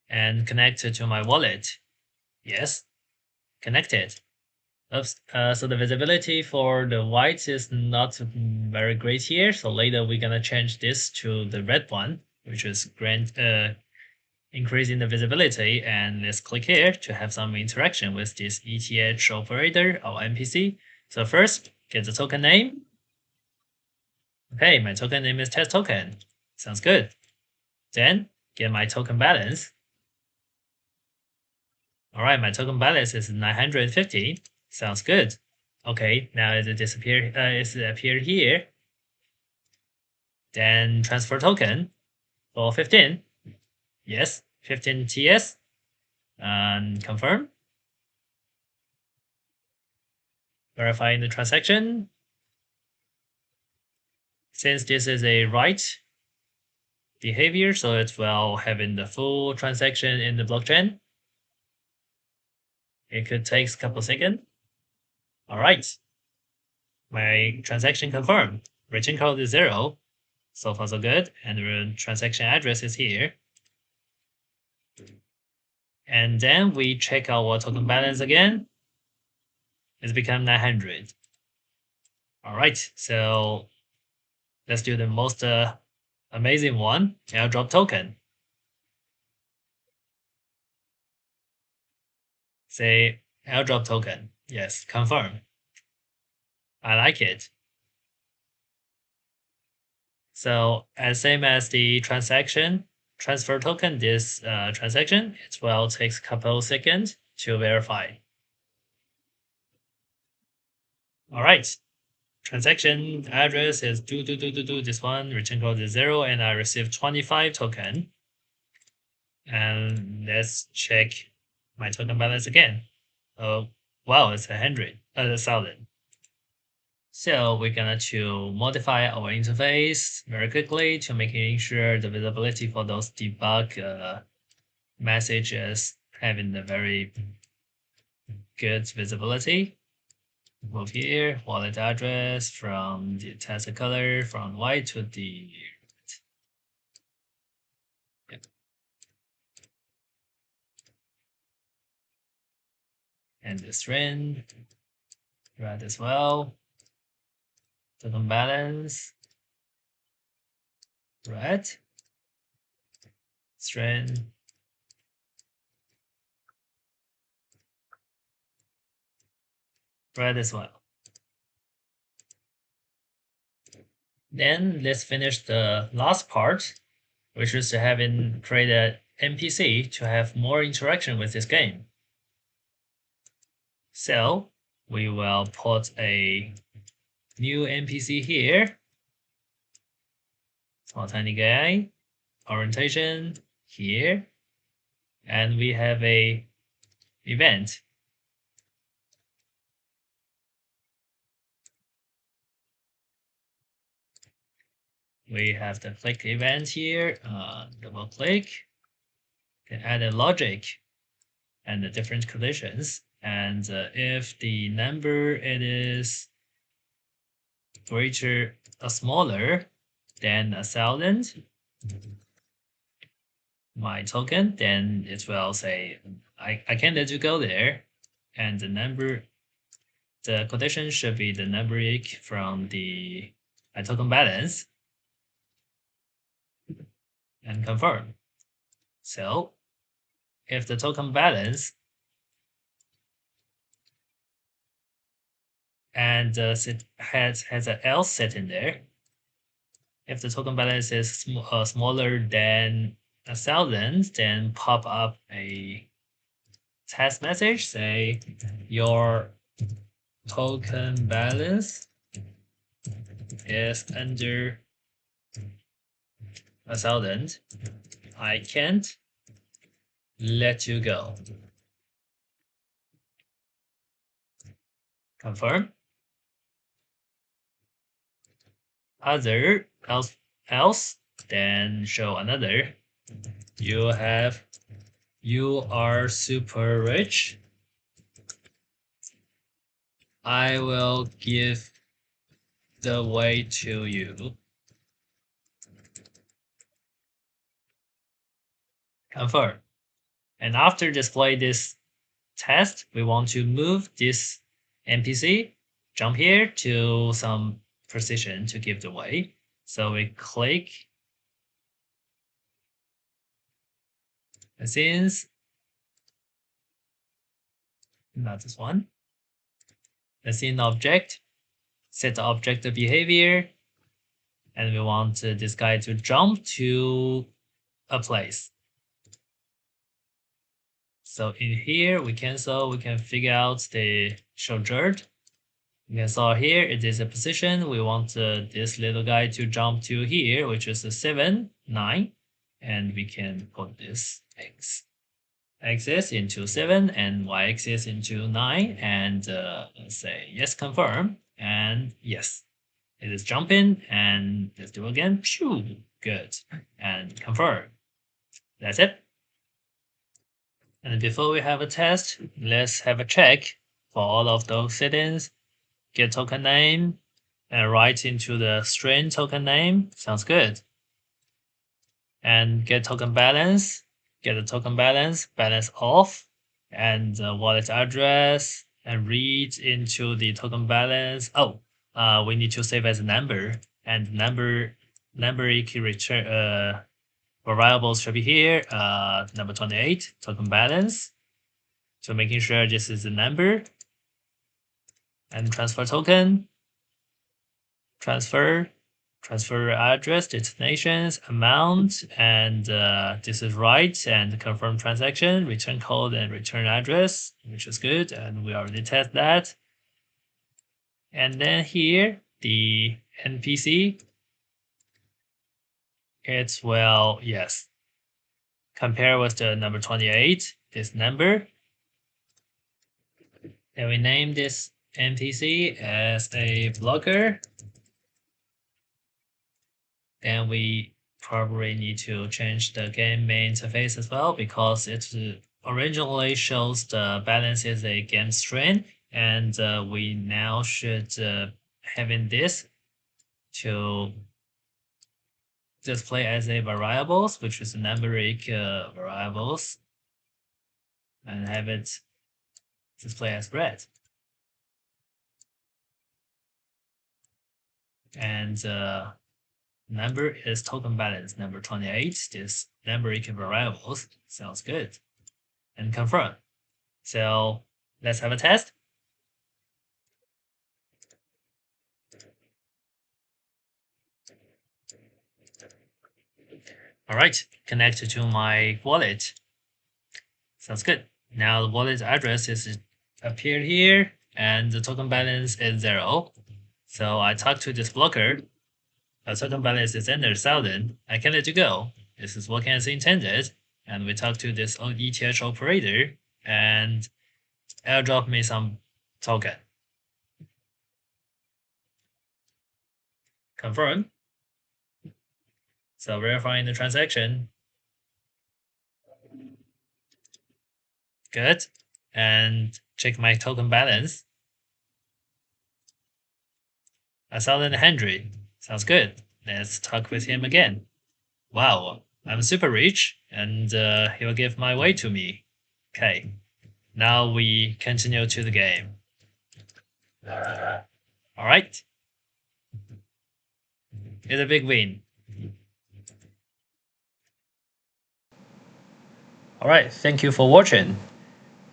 and connect it to my wallet. Yes, connected. Oops. So the visibility for the white is not very great here. So later we're gonna change this to the red one, which is increasing the visibility. And let's click here to have some interaction with this ETH operator or NPC. So first, get the token name. Okay, my token name is test token. Sounds good. Then get my token balance. All right, my token balance is 950. Sounds good. Okay, now it disappear. It's appeared here. Then transfer token for 15. Yes, 15 TS. And confirm. Verifying the transaction. Since this is a write behavior, so it will have in the full transaction in the blockchain. It could take a couple seconds. All right. My transaction confirmed. Region code is 0. So far so good. And the transaction address is here. And then we check our token balance again. It's become 900. All right. So let's do the most amazing one, airdrop token. Say airdrop token. Yes, confirm. I like it. So as same as the transaction, transfer token, this transaction, it will take a couple seconds to verify. All right. Transaction address is this one, return code is 0, and I received 25 token. And let's check my token balance again. Oh, wow, it's 1,000. So we're gonna to modify our interface very quickly to making sure the visibility for those debug messages having the very good visibility. Move here, wallet address from the test color from white to the red. And the string red as well. Token balance red. String red as well. Then let's finish the last part, which is to having create an NPC to have more interaction with this game. So we will put a new NPC here. Small tiny guy, orientation here, and we have a event. We have the click event here, double click, can add a logic and the different conditions. And if the number it is greater or smaller than 1,000, my token, then it will say, I can't let you go there. And the number, the condition should be the numeric from the token balance and confirm. So if the token balance and has an else set in there, if the token balance is smaller than 1,000, then pop up a test message, say your token balance is under 1,000. I can't let you go. Confirm. Other else, then show another. You are super rich. I will give the way to you. Confirm. And after display this test, we want to move this NPC, jump here to some position to give the way. So we click the scenes, not this one. The scene object, set the object behavior, and we want this guy to jump to a place. So in here, we can figure out the show dirt. You can saw here it is a position. We want this little guy to jump to here, which is a 7, 9, and we can put this x-axis into 7 and y-axis into 9, and let's say yes, confirm, and yes, it is jumping, and let's do it again. Phew, good, and confirm. That's it. And before we have a test, let's have a check for all of those settings. Get token name and write into the string token name. Sounds good. And get token balance. Get the token balance off, and wallet address, and read into the token balance. Oh, we need to save as a number, and numeric return variables should be here. Number 28 token balance. So making sure this is the number, and transfer token, transfer address, destinations, amount, and this is right, and confirm transaction, return code, and return address, which is good, and we already test that. And then here, the NPC, it's, well, yes, compare with the number 28, this number, and we name this NPC as a blocker. Then we probably need to change the game main interface as well, because it originally shows the balance is a game string, and we now should having this to display as a variables, which is numeric variables, and have it display as red. And number is token balance number 28. This numeric variables sounds good, and confirm. So let's have a test. All right, connected to my wallet. Sounds good. Now the wallet address is appeared here, and the token balance is 0. So I talk to this blocker. The token balance is under 1,000. I can let you go. This is working as intended. And we talk to this ETH operator, and airdrop me some token. Confirm. So verifying the transaction. Good. And check my token balance. 1,100. Sounds good. Let's talk with him again. Wow, I'm super rich, and he will give my way to me. Okay. Now we continue to the game. All right. It's a big win. All right, thank you for watching.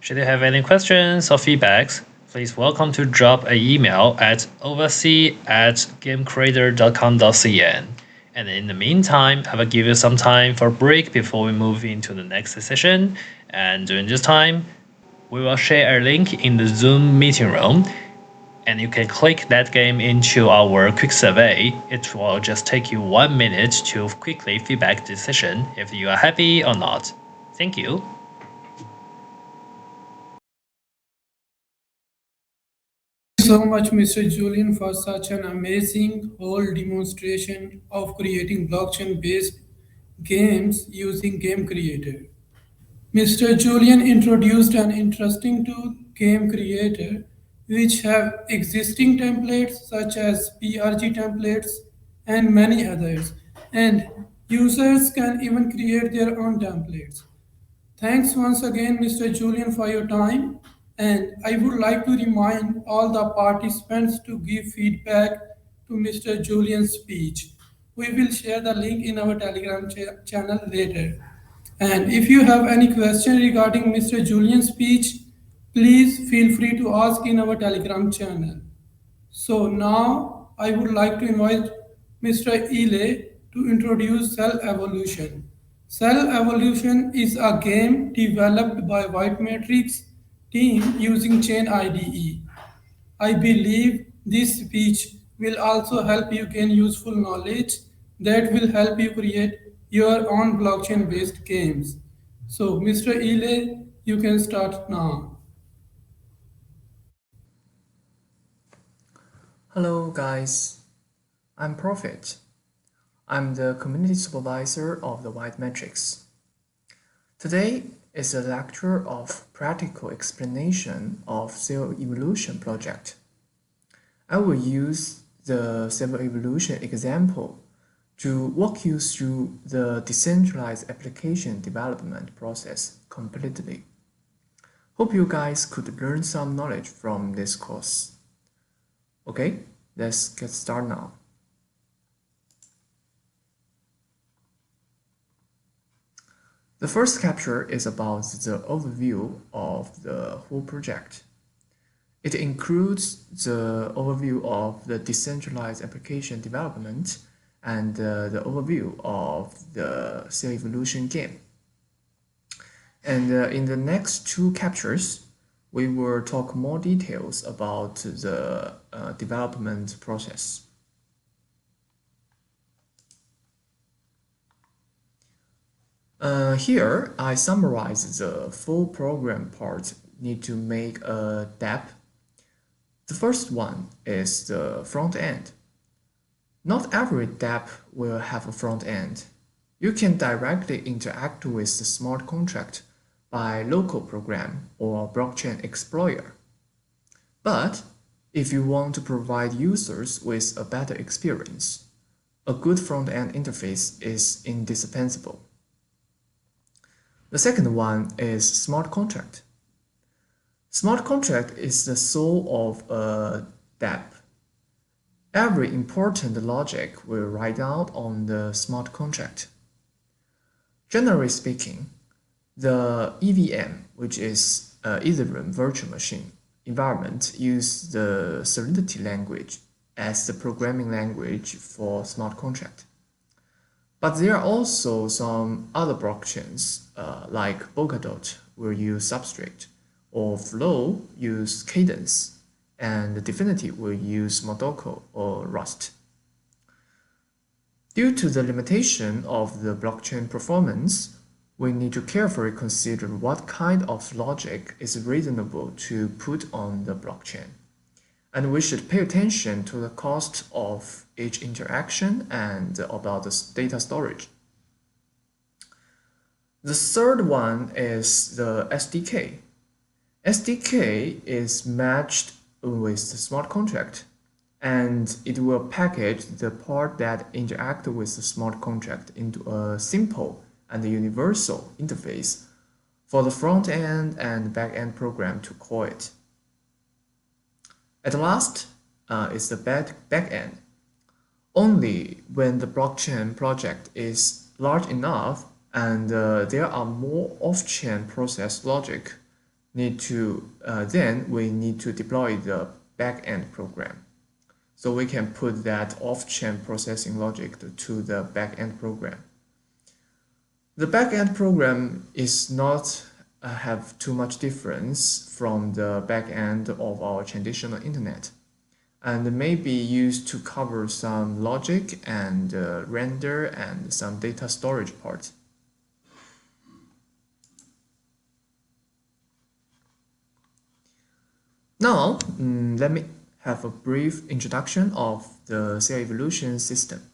Should you have any questions or feedbacks, please welcome to drop an email at oversee@gamecreator.com.cn. And in the meantime, I will give you some time for a break before we move into the next session. And during this time, we will share a link in the Zoom meeting room, and you can click that game into our quick survey. It will just take you 1 minute to quickly feedback the session if you are happy or not. Thank you. So much, Mr. Julian, for such an amazing whole demonstration of creating blockchain-based games using Game Creator. Mr. Julian introduced an interesting tool, Game Creator, which have existing templates such as PRG templates and many others, and users can even create their own templates. Thanks once again, Mr. Julian, for your time. And I would like to remind all the participants to give feedback to Mr. Julian's speech. We will share the link in our Telegram channel later. And if you have any question regarding Mr. Julian's speech, please feel free to ask in our Telegram channel. So now I would like to invite Mr. Ile to introduce Cell Evolution. Cell Evolution is a game developed by White Matrix team using ChainIDE. I believe this speech will also help you gain useful knowledge that will help you create your own blockchain based games. So, Mr. Ile, you can start now. Hello guys, I'm Prophet. I'm the community supervisor of the White Matrix. Today is a lecture of practical explanation of cell evolution project. I will use the cell evolution example to walk you through the decentralized application development process completely. Hope you guys could learn some knowledge from this course. Okay, let's get started now. The first capture is about the overview of the whole project. It includes the overview of the decentralized application development and the overview of the cell evolution game. And in the next two captures, we will talk more details about the development process. Here, I summarize the full program part need to make a Dapp. The first one is the front end. Not every Dapp will have a front end. You can directly interact with the smart contract by local program or blockchain explorer. But if you want to provide users with a better experience, a good front-end interface is indispensable. The second one is smart contract. Smart contract is the soul of a Dapp. Every important logic will write out on the smart contract. Generally speaking, the EVM, which is Ethereum virtual machine environment, use the Solidity language as the programming language for smart contract. But there are also some other blockchains like Polkadot will use Substrate, or Flow use Cadence, and Dfinity will use Modoko or Rust. Due to the limitation of the blockchain performance, we need to carefully consider what kind of logic is reasonable to put on the blockchain. And we should pay attention to the cost of each interaction and about the data storage. The third one is the SDK. SDK is matched with the smart contract, and it will package the part that interact with the smart contract into a simple and universal interface for the front-end and back-end program to call it. At last is the back-end. Only when the blockchain project is large enough and there are more off-chain process logic then we need to deploy the back-end program. So we can put that off-chain processing logic to the back-end program. The back-end program is not have too much difference from the back-end of our traditional internet, and may be used to cover some logic and render and some data storage parts. Now, let me have a brief introduction of the cell evolution system.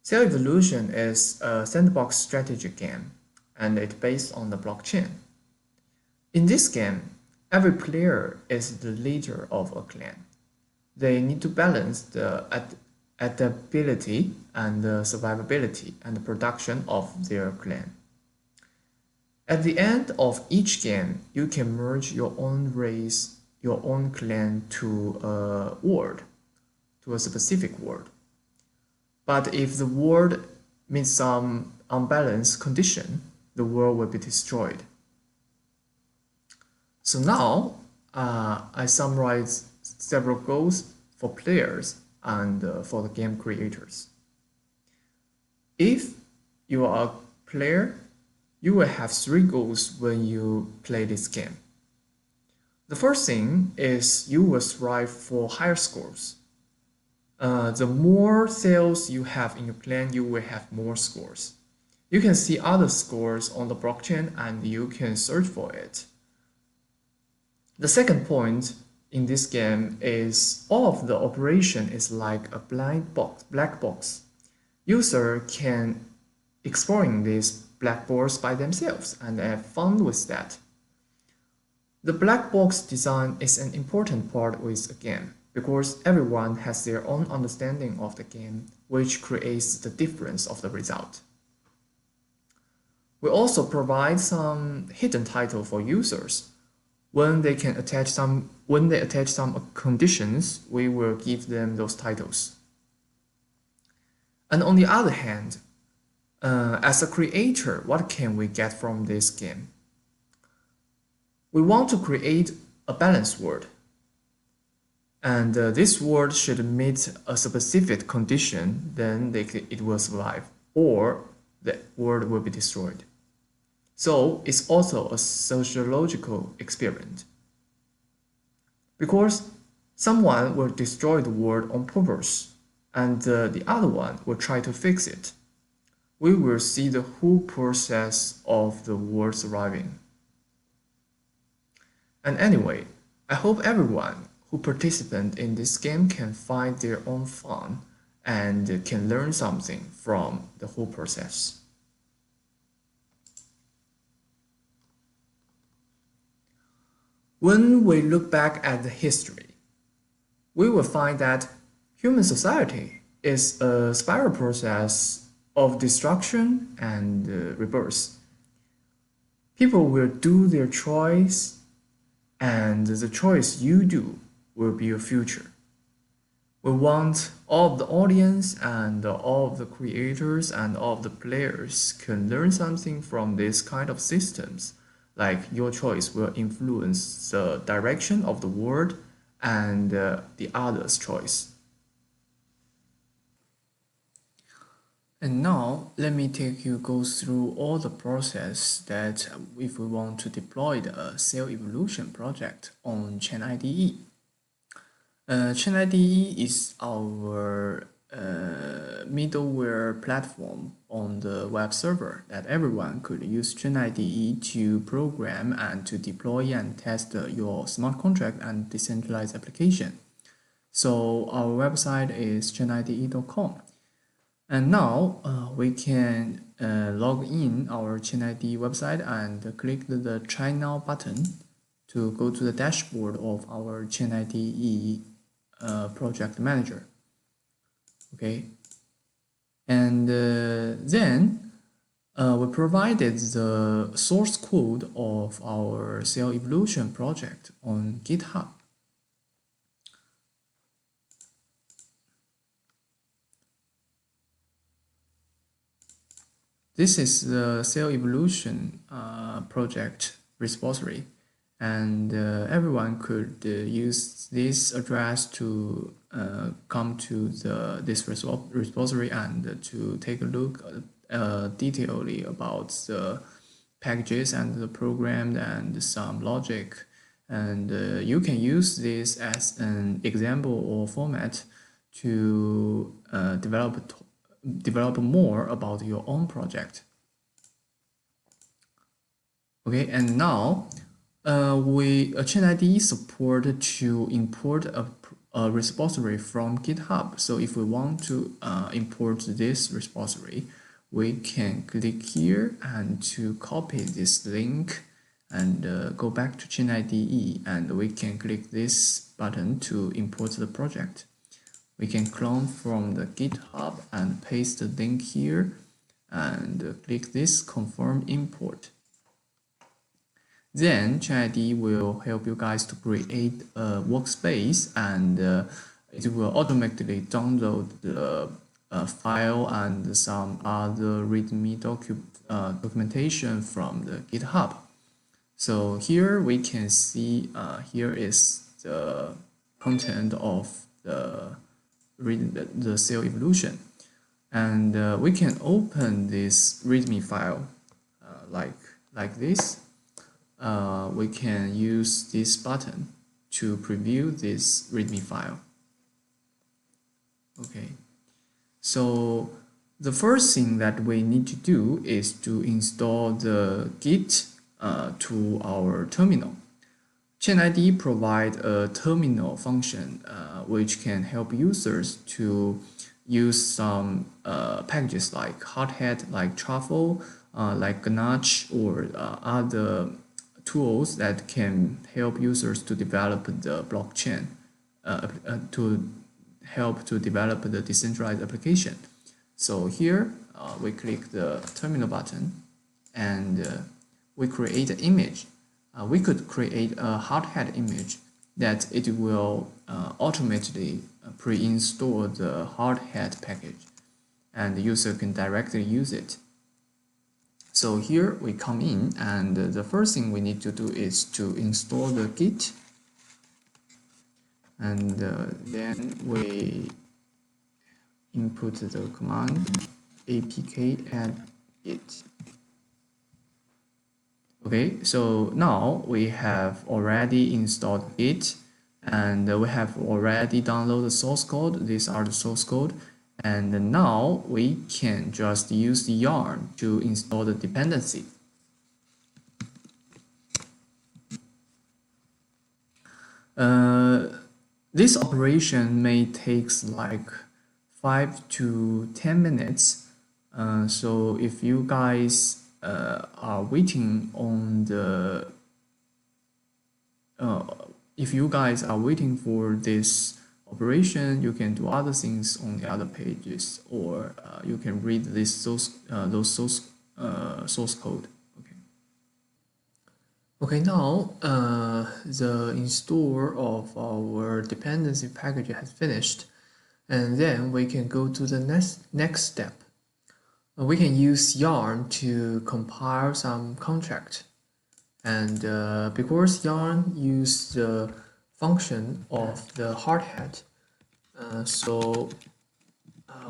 Cell evolution is a sandbox strategy game, and it's based on the blockchain. In this game, every player is the leader of a clan. They need to balance the adaptability and the survivability and the production of their clan. At the end of each game, you can merge your own race, your own clan to a world, to a specific world. But if the world meets some unbalanced condition, the world will be destroyed. So now, I summarize several goals for players and for the game creators. If you are a player, you will have 3 goals when you play this game. The first thing is you will strive for higher scores. The more sales you have in your plan, you will have more scores. You can see other scores on the blockchain and you can search for it. The second point in this game is all of the operation is like a black box. User can exploring these black boards by themselves and have fun with that. The black box design is an important part with a game because everyone has their own understanding of the game, which creates the difference of the result. We also provide some hidden title for users. When they attach some conditions, we will give them those titles. And on the other hand, as a creator, what can we get from this game? We want to create a balanced world. And this world should meet a specific condition, then it will survive, or the world will be destroyed. So it's also a sociological experiment. Because someone will destroy the world on purpose, and the other one will try to fix it. We will see the whole process of the world surviving. And anyway, I hope everyone who participate in this game can find their own fun and can learn something from the whole process. When we look back at the history, we will find that human society is a spiral process of destruction and rebirth. People will do their choice, and the choice you do will be your future. We want all of the audience and all of the creators and all of the players can learn something from this kind of systems. Like your choice will influence the direction of the world and the other's choice. And now let me go through all the process that if we want to deploy the cell evolution project on ChainIDE. ChainIDE is our middleware platform on the web server that everyone could use ChainIDE to program and to deploy and test your smart contract and decentralized application. So our website is chainide.com. And now we can log in our ChainIDE website and click the Try Now button to go to the dashboard of our ChainIDE project manager. Okay, and then we provided the source code of our cell evolution project on GitHub. This is the cell evolution project repository, and everyone could use this address to come to this repository and to take a look detailedly about the packages and the program and some logic. And you can use this as an example or format to develop more about your own project. Okay, and now ChainIDE support to import a repository from GitHub. So if we want to import this repository, we can click here and to copy this link and go back to ChainIDE, and we can click this button to import the project. We can clone from the GitHub and paste the link here and click this confirm import. Then ChainIDE will help you guys to create a workspace, and it will automatically download the file and some other README documentation from the GitHub. So here we can see here is the content of the cell evolution, and we can open this README file like this. we can use this button to preview this README file. Okay, so the first thing that we need to do is to install the Git to our terminal. ChainIDE provides a terminal function which can help users to use some packages like Hothead, like Truffle, like Ganache, or other tools that can help users to develop the blockchain, to help to develop the decentralized application. So here we click the terminal button and we create an image. We could create a Hothead image that it will automatically pre-install the Hothead package and the user can directly use it. So here we come in, and the first thing we need to do is to install the Git, and then we input the command apk add git. Okay, so now we have already installed Git, and we have already downloaded the source code. These are the source code. And now we can just use yarn to install the dependency. This operation may take like 5 to 10 minutes. So if you guys are waiting on the if you guys are waiting for this operation, you can do other things on the other pages, or you can read this source code. Okay, now the install of our dependency package has finished, and then we can go to the next step. We can use yarn to compile some contract, and because yarn uses the function of the Hothead, so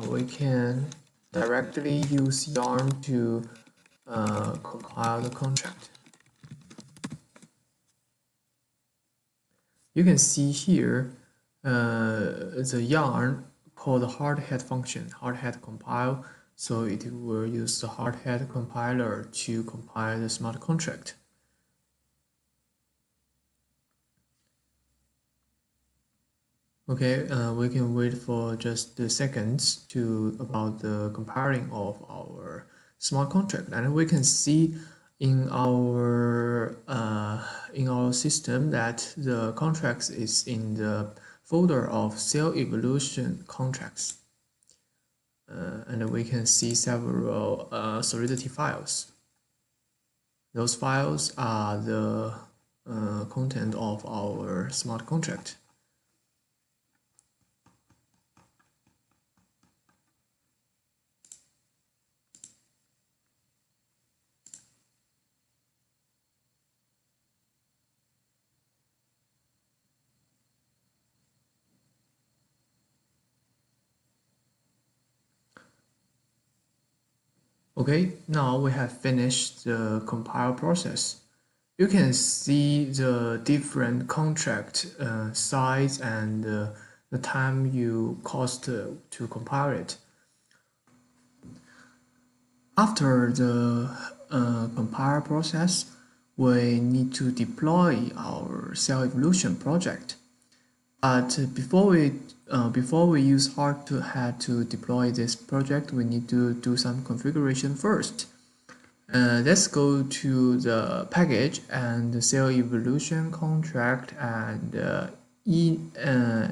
we can directly use yarn to compile the contract. You can see here the yarn called the Hothead function, Hothead compile. So it will use the Hothead compiler to compile the smart contract. Okay, we can wait for just the seconds about the compiling of our smart contract, and we can see in our system that the contracts is in the folder of cell evolution contracts, and we can see several Solidity files. Those files are the content of our smart contract. Okay, now we have finished the compile process. You can see the different contract size and the time you cost to compile it. After the compile process, we need to deploy our cell evolution project. But before we use Hothead to deploy this project, we need to do some configuration first. Let's go to the package and the cell evolution contract and envs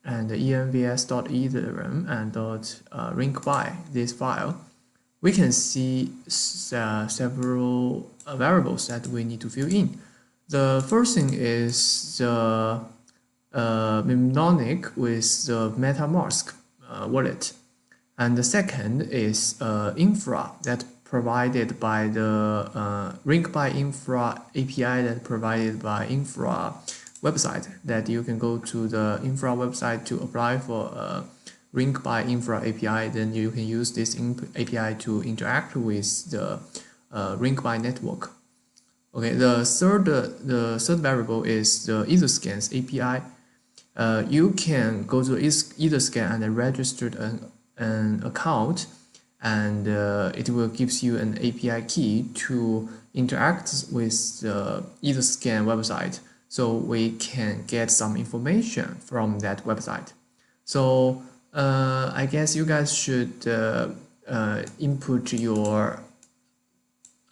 and envs.ethereum and .rinkby, this file. We can see several variables that we need to fill in. The first thing is the mnemonic with the MetaMask wallet, and the second is infra that provided by the rinkby infra API that provided by infra website, that you can go to the infra website to apply for rinkby infra API. Then you can use this API to interact with the ring by network. Okay, the third variable is the Etherscan's API. You can go to Etherscan and register an account, and it will gives you an API key to interact with the Etherscan website, so we can get some information from that website. So I guess you guys should input your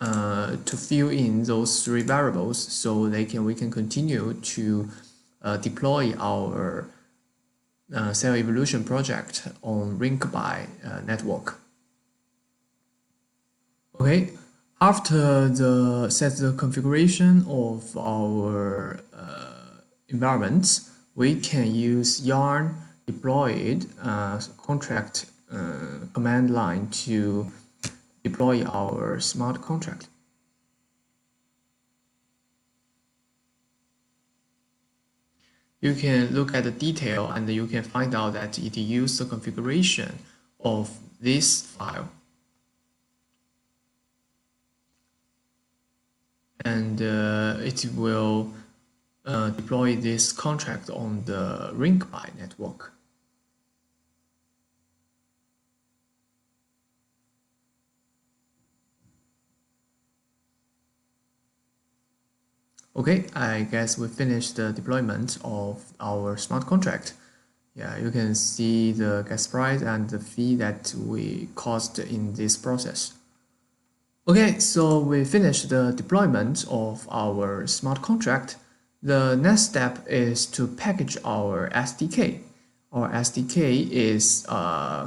to fill in those three variables, so we can continue to deploy our cell evolution project on ring-by network. Okay, after set the configuration of our environments, we can use yarn deployed contract command line to deploy our smart contract. You can look at the detail and you can find out that it uses the configuration of this file. And it will deploy this contract on the ring-by network. Okay, I guess we finished the deployment of our smart contract. Yeah, you can see the gas price and the fee that we caused in this process. Okay, so we finished the deployment of our smart contract. The next step is to package our SDK. Our SDK is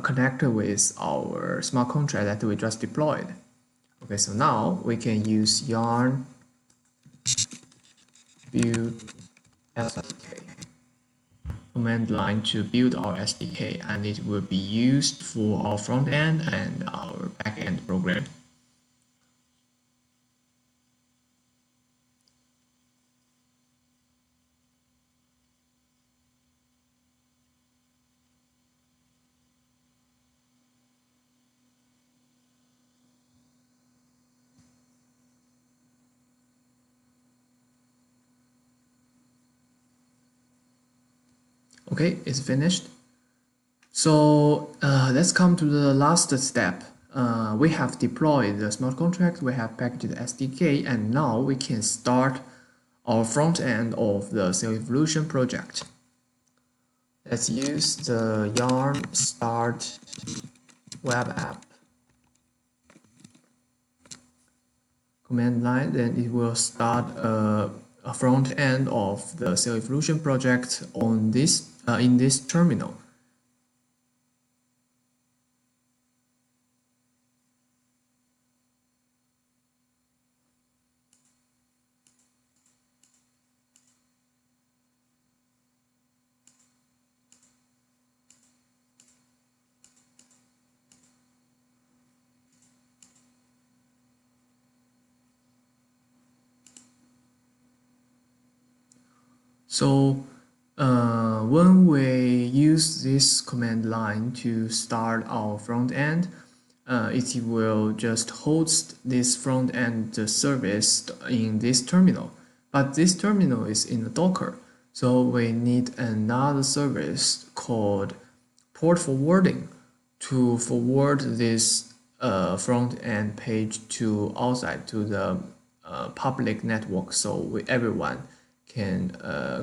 connected with our smart contract that we just deployed. Okay, so now we can use yarn build SDK command line to build our SDK, and it will be used for our front end and our back end program. Okay, it's finished. So let's come to the last step. We have deployed the smart contract, we have packaged the SDK, and now we can start our front end of the cell evolution project. Let's use the yarn start web app command line, then it will start a front end of the cell evolution project on this in this terminal. So when we use this command line to start our front end, it will just host this front end service in this terminal. But this terminal is in a Docker, so we need another service called port forwarding to forward this front end page to outside to the public network, so everyone can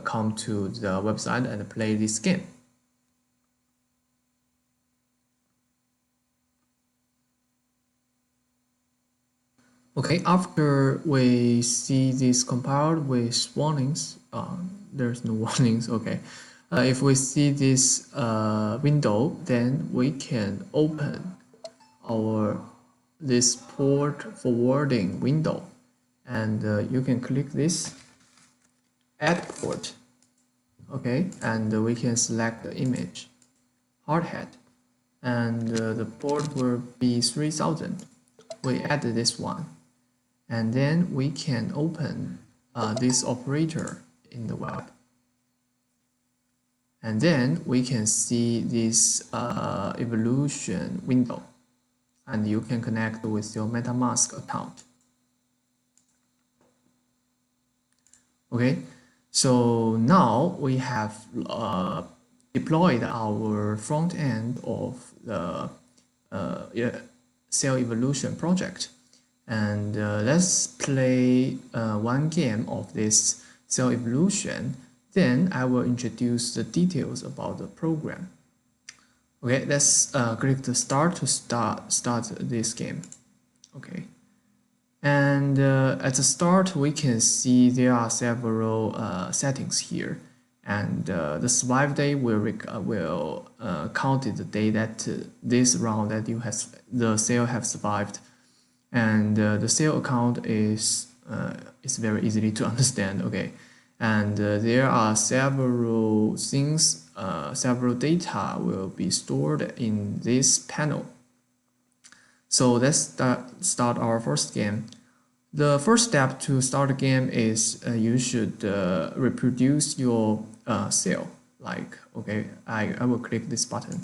come to the website and play this game. Okay, after we see this compiled with warnings, there's no warnings, okay. If we see this window, then we can open this port forwarding window, and you can click this add port. Okay, and we can select the image hard hat, and the port will be 3000. We add this one, and then we can open this operator in the web, and then we can see this evolution window, and you can connect with your MetaMask account. Okay, so now we have deployed our front end of the cell evolution project. And let's play one game of this cell evolution. Then I will introduce the details about the program. Okay, let's click the start to start this game. Okay, and at the start we can see there are several settings here, and the survive day will count the day that this round that the cell have survived, and the cell account is very easily to understand. Okay, and there are several things, several data will be stored in this panel. So let's start our first game. The first step to start a game is you should reproduce your cell. Like, okay, I will click this button.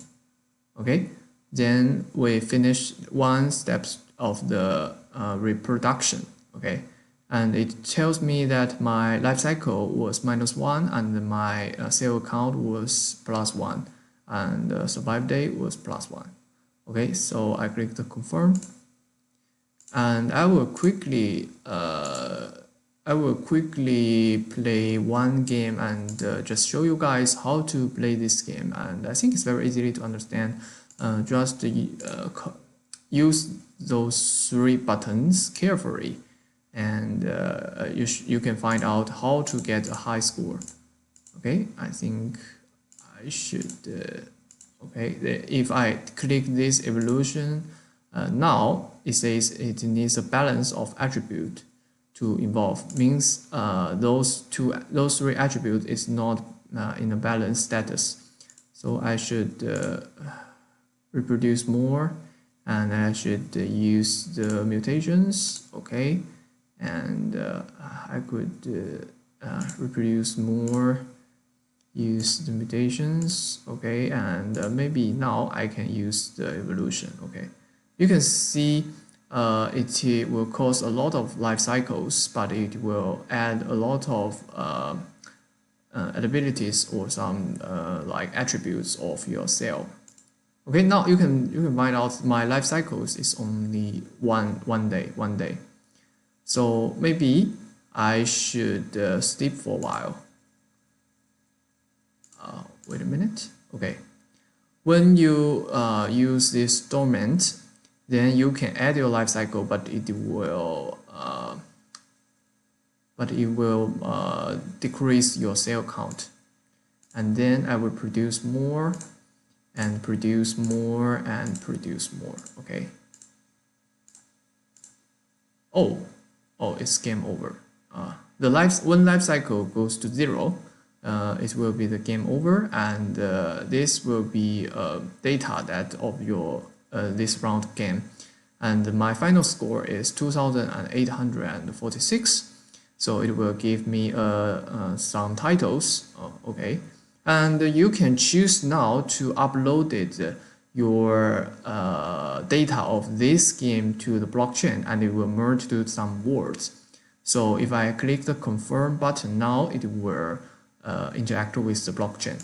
Okay, then we finish one step of the reproduction. Okay, and it tells me that my life cycle was -1 and my cell count was +1 and survive day was +1. Okay, so I click the confirm, and I will quickly play one game and just show you guys how to play this game. And I think it's very easy to understand. Just use those 3 buttons carefully, and you can find out how to get a high score. Okay, I think I should. Okay, if I click this evolution, now it says it needs a balance of attribute to involve. Means those 3 attributes is not in a balanced status. So I should reproduce more, and I should use the mutations. Okay, and I could reproduce more, use the mutations. Okay, and maybe now I can use the evolution. Okay, you can see it will cause a lot of life cycles, but it will add a lot of abilities or some like attributes of your cell. Okay, now you can find out my life cycles is only one day. So maybe I should sleep for a while. Wait a minute. Okay, when you use this dormant, then you can add your life cycle, but it will decrease your cell count. And then I will produce more and produce more and produce more. Okay. Oh, it's game over. When life cycle goes to 0, it will be the game over, and this will be data that of your this round game, and my final score is 2,846. So it will give me some titles. Okay, and you can choose now to upload your data of this game to the blockchain, and it will merge to some words. So if I click the confirm button now, it will interact with the blockchain.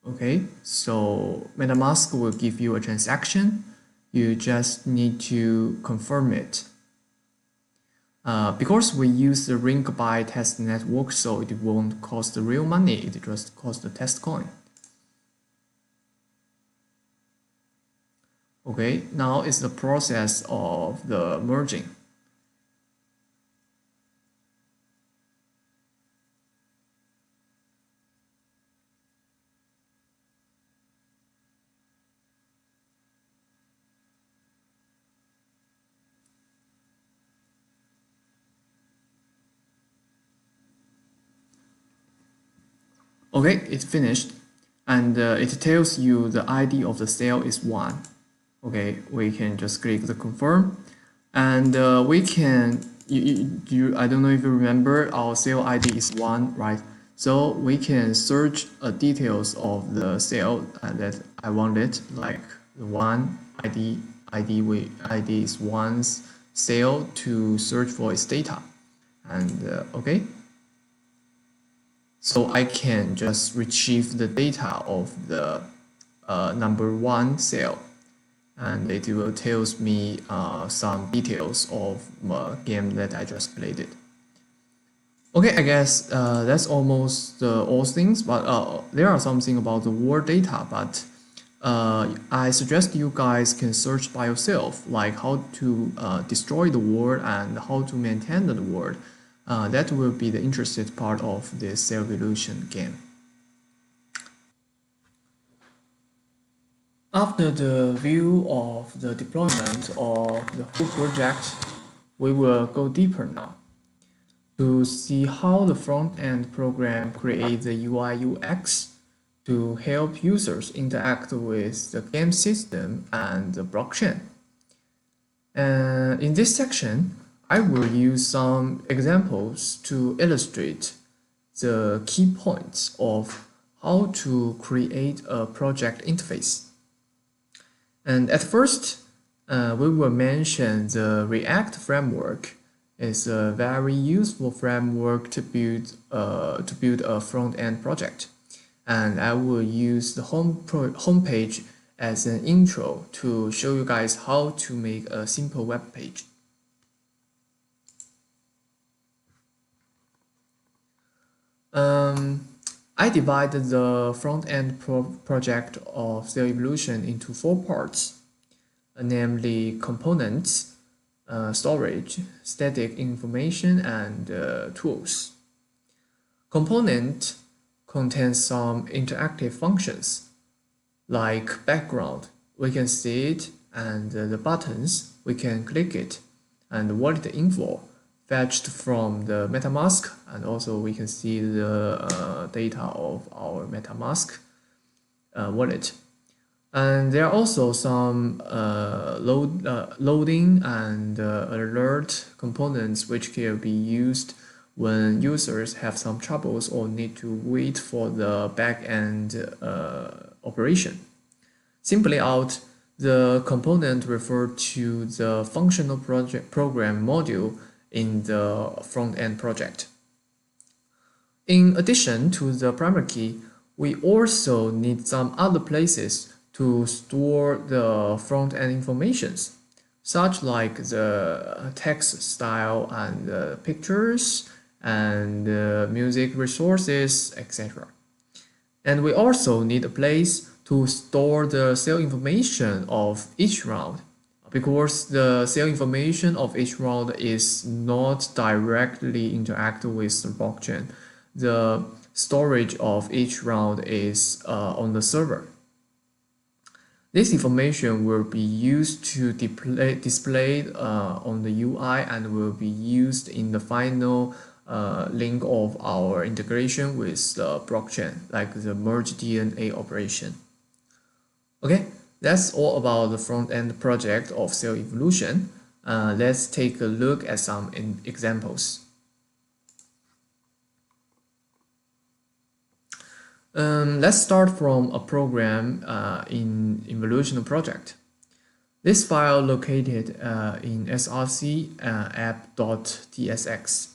Okay, so MetaMask will give you a transaction. You just need to confirm it. Because we use the ring by test network, so it won't cost the real money, it just costs the test coin. Okay, now it's the process of the merging. Okay, it's finished, and it tells you the ID of the cell is 1. Okay, we can just click the confirm, and we can, I don't know if you remember, our cell ID is 1, right? So we can search details of the cell that I wanted, like the 1 ID is 1's cell, to search for its data. and okay. So I can just retrieve the data of the number 1 cell, and it will tells me some details of the game that I just played it. Okay, I guess that's almost all things, but there are something about the world data, but I suggest you guys can search by yourself, like how to destroy the world and how to maintain the world. That will be the interesting part of this cell evolution game. After the view of the deployment of the whole project, we will go deeper now to see how the front-end program creates the UI UX to help users interact with the game system and the blockchain. In this section, I will use some examples to illustrate the key points of how to create a project interface. And at first, we will mention the React framework is a very useful framework to build a front-end project. And I will use the homepage as an intro to show you guys how to make a simple web page. I divided the front-end project of Cell Evolution into 4 parts, namely components, storage, static information, and tools. Component contains some interactive functions, like background, we can see it, and the buttons, we can click it, and wallet info, fetched from the MetaMask, and also we can see the data of our MetaMask wallet. And there are also some loading and alert components which can be used when users have some troubles or need to wait for the back-end operation. Simply out, the component refer to the functional program module in the front-end project. In addition to the primary key, we also need some other places to store the front-end informations, such like the text style and pictures and music resources, etc. And we also need a place to store the cell information of each round, because the cell information of each round is not directly interact with the blockchain. The storage of each round is on the server. This information will be used to display on the UI and will be used in the final link of our integration with the blockchain, like the merge DNA operation. Okay, that's all about the front-end project of Cell Evolution. Let's take a look at some examples. Let's start from a program in Evolution project. This file located in src app.tsx.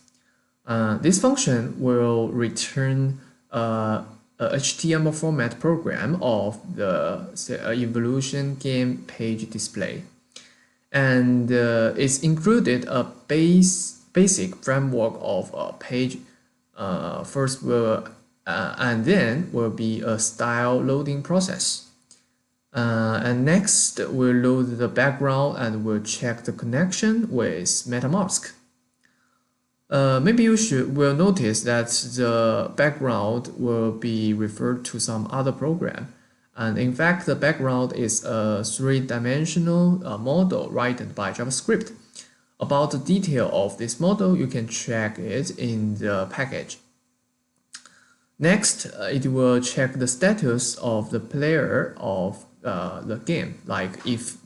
This function will return a HTML format program of the Evolution game page display. And it's included a basic framework of a page. First will and then will be a style loading process. And next we'll load the background and we'll check the connection with MetaMask. Maybe you will notice that the background will be referred to some other program. And in fact, the background is a 3-dimensional model written by JavaScript. About the detail of this model, you can check it in the package. Next, it will check the status of the player of the game. Like if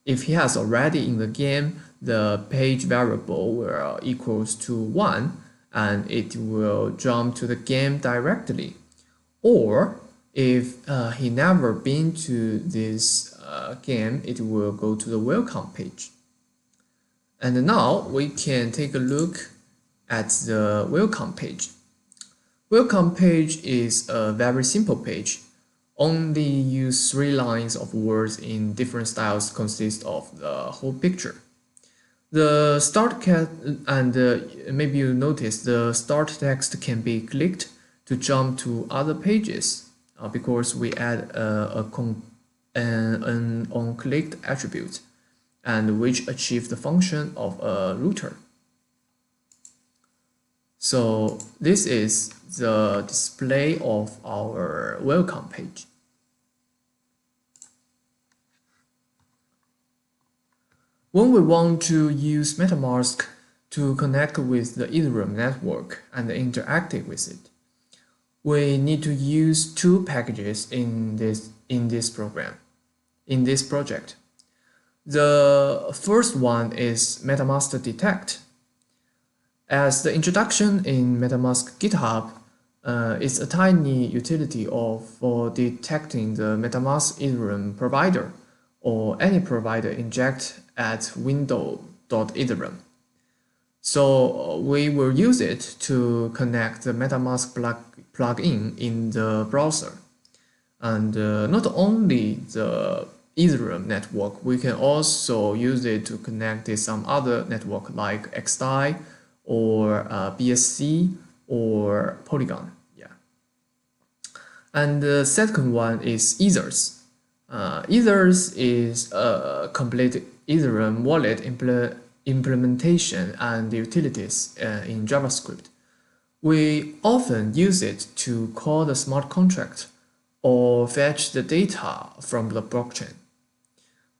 he has already in the game, the page variable will equals to 1 and it will jump to the game directly. Or if he never been to this game, it will go to the welcome page. And now we can take a look at the welcome page. Welcome page is a very simple page. Only use 3 lines of words in different styles consist of the whole picture. The start maybe you notice the start text can be clicked to jump to other pages because we add an onClicked attribute and which achieve the function of a router. So this is the display of our welcome page. When we want to use MetaMask to connect with the Ethereum network and interact with it, we need to use 2 packages in this project. The first one is MetaMask Detect. As the introduction in MetaMask GitHub, it's a tiny utility for detecting the MetaMask Ethereum provider or any provider inject at window.ethereum. So we will use it to connect the MetaMask plugin in the browser. And not only the Ethereum network, we can also use it to connect to some other network like XDAI or BSC or Polygon. Yeah. And the second one is Ethers. Ethers is a complete Ethereum wallet implementation and utilities in JavaScript. We often use it to call the smart contract or fetch the data from the blockchain.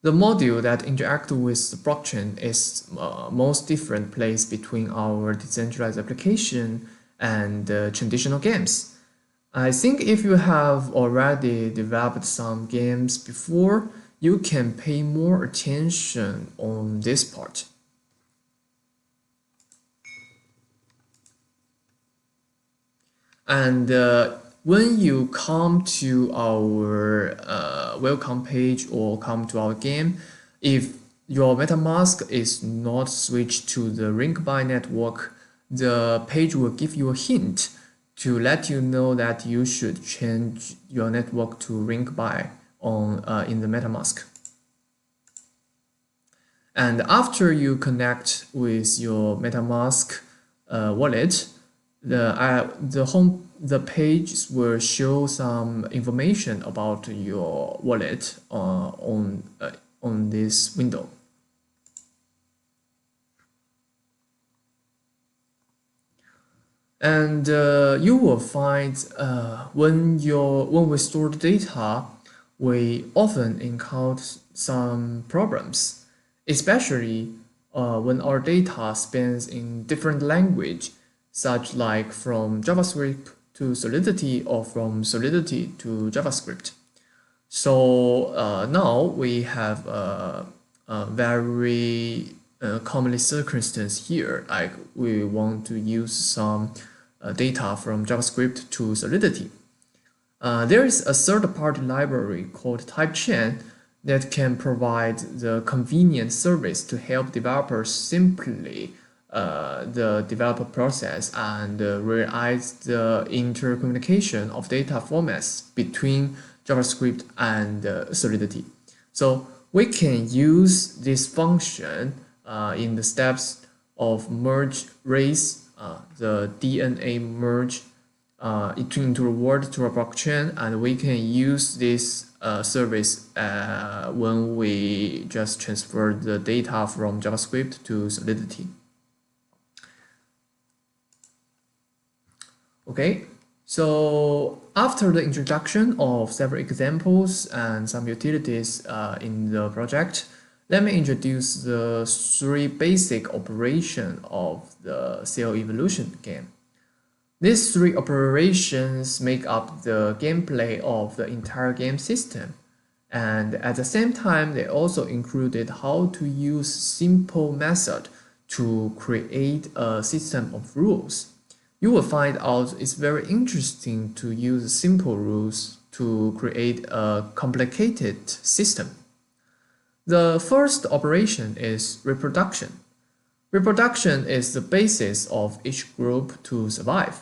The module that interacts with the blockchain is most different place between our decentralized application and traditional games. I think if you have already developed some games before, you can pay more attention on this part. And when you come to our welcome page or come to our game, if your MetaMask is not switched to the Ringby network, the page will give you a hint to let you know that you should change your network to Ringby in the MetaMask. And after you connect with your MetaMask wallet, the page will show some information about your wallet on this window. And you will find when we store the data, we often encounter some problems, especially when our data spans in different language, such like from JavaScript to Solidity or from Solidity to JavaScript. So now we have a very commonly circumstance here, like we want to use some data from JavaScript to Solidity. There is a third-party library called TypeChain that can provide the convenient service to help developers simply the developer process and realize the intercommunication of data formats between JavaScript and Solidity. So we can use this function in the steps of merge race, the DNA merge into a word to a blockchain, and we can use this service when we just transfer the data from JavaScript to Solidity. Okay, so after the introduction of several examples and some utilities in the project, let me introduce the 3 basic operations of the Cell Evolution game. These 3 operations make up the gameplay of the entire game system, and at the same time they also included how to use simple method to create a system of rules. You will find out it's very interesting to use simple rules to create a complicated system. The first operation is reproduction. Reproduction is the basis of each group to survive.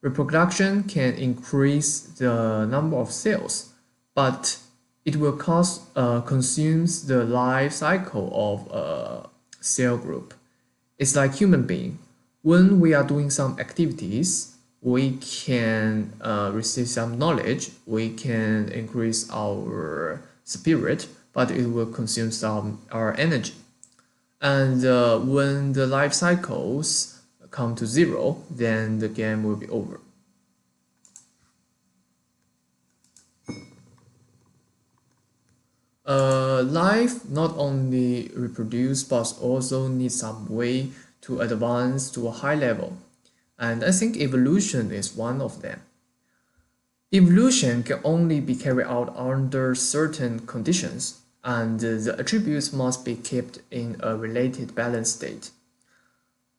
Reproduction can increase the number of cells, but it will consumes the life cycle of a cell group. It's like human being. When we are doing some activities, we can receive some knowledge, we can increase our spirit, but it will consume some our energy. And when the life cycles come to zero, then the game will be over. Life not only reproduce but also needs some way to advance to a high level, and I think evolution is one of them. Evolution can only be carried out under certain conditions, and the attributes must be kept in a related balanced state.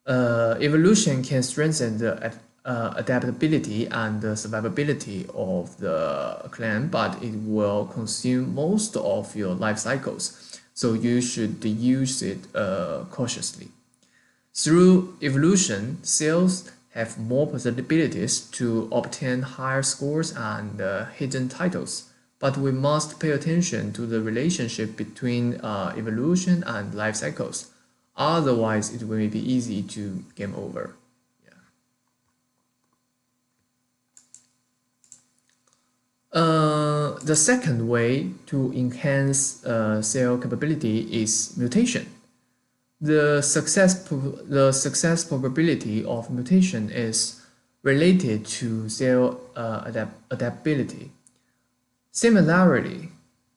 Evolution can strengthen the adaptability and the survivability of the clan, but it will consume most of your life cycles, so you should use it cautiously. Through evolution, cells have more possibilities to obtain higher scores and hidden titles, but we must pay attention to the relationship between evolution and life cycles. Otherwise, it will be easy to game over. The second way to enhance cell capability is mutation. The success probability of mutation is related to cell adaptability. Similarly,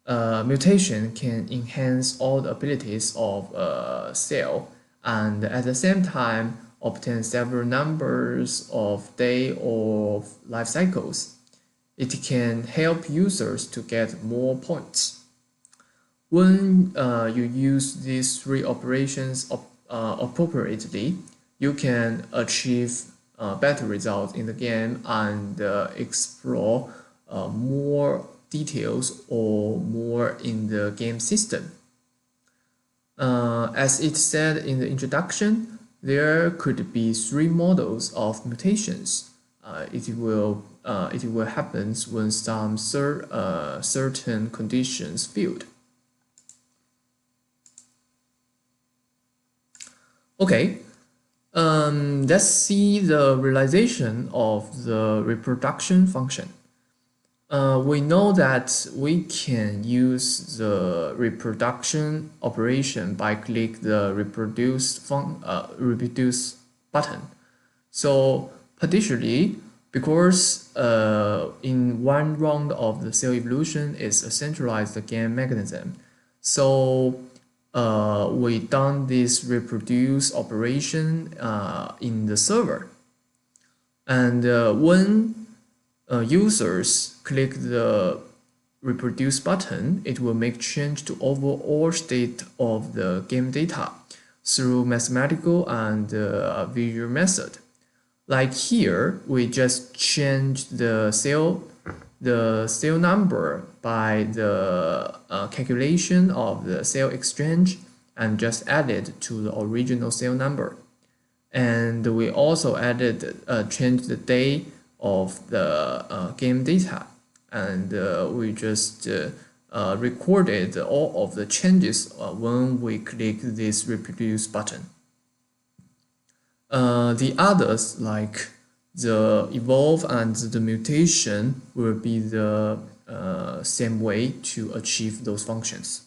mutation can enhance all the abilities of a cell and at the same time obtain several numbers of day or life cycles. It can help users to get more points. When you use these three operations appropriately, you can achieve better results in the game and explore more details or more in the game system. As it said in the introduction, there could be three models of mutations. It will happen when some certain conditions filled. Okay, let's see the realization of the reproduction function. We know that we can use the reproduction operation by click the reproduce button. So particularly because in one round of the cell evolution is a centralized game mechanism. So we done this reproduce operation in the server. And when users click the reproduce button, it will make change to overall state of the game data through mathematical and visual method. Like here, we just change the cell number by the calculation of the cell exchange and just add it to the original cell number. And we also added change the day of the game data, and we just recorded all of the changes when we click this reproduce button. The others, like the evolve and the mutation, will be the same way to achieve those functions.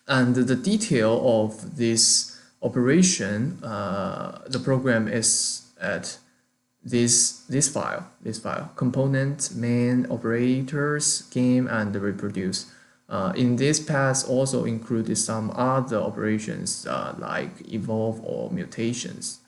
And the detail of this operation, the program is at this file, component, main, operators, game, and reproduce. In this path also included some other operations like evolve or mutations.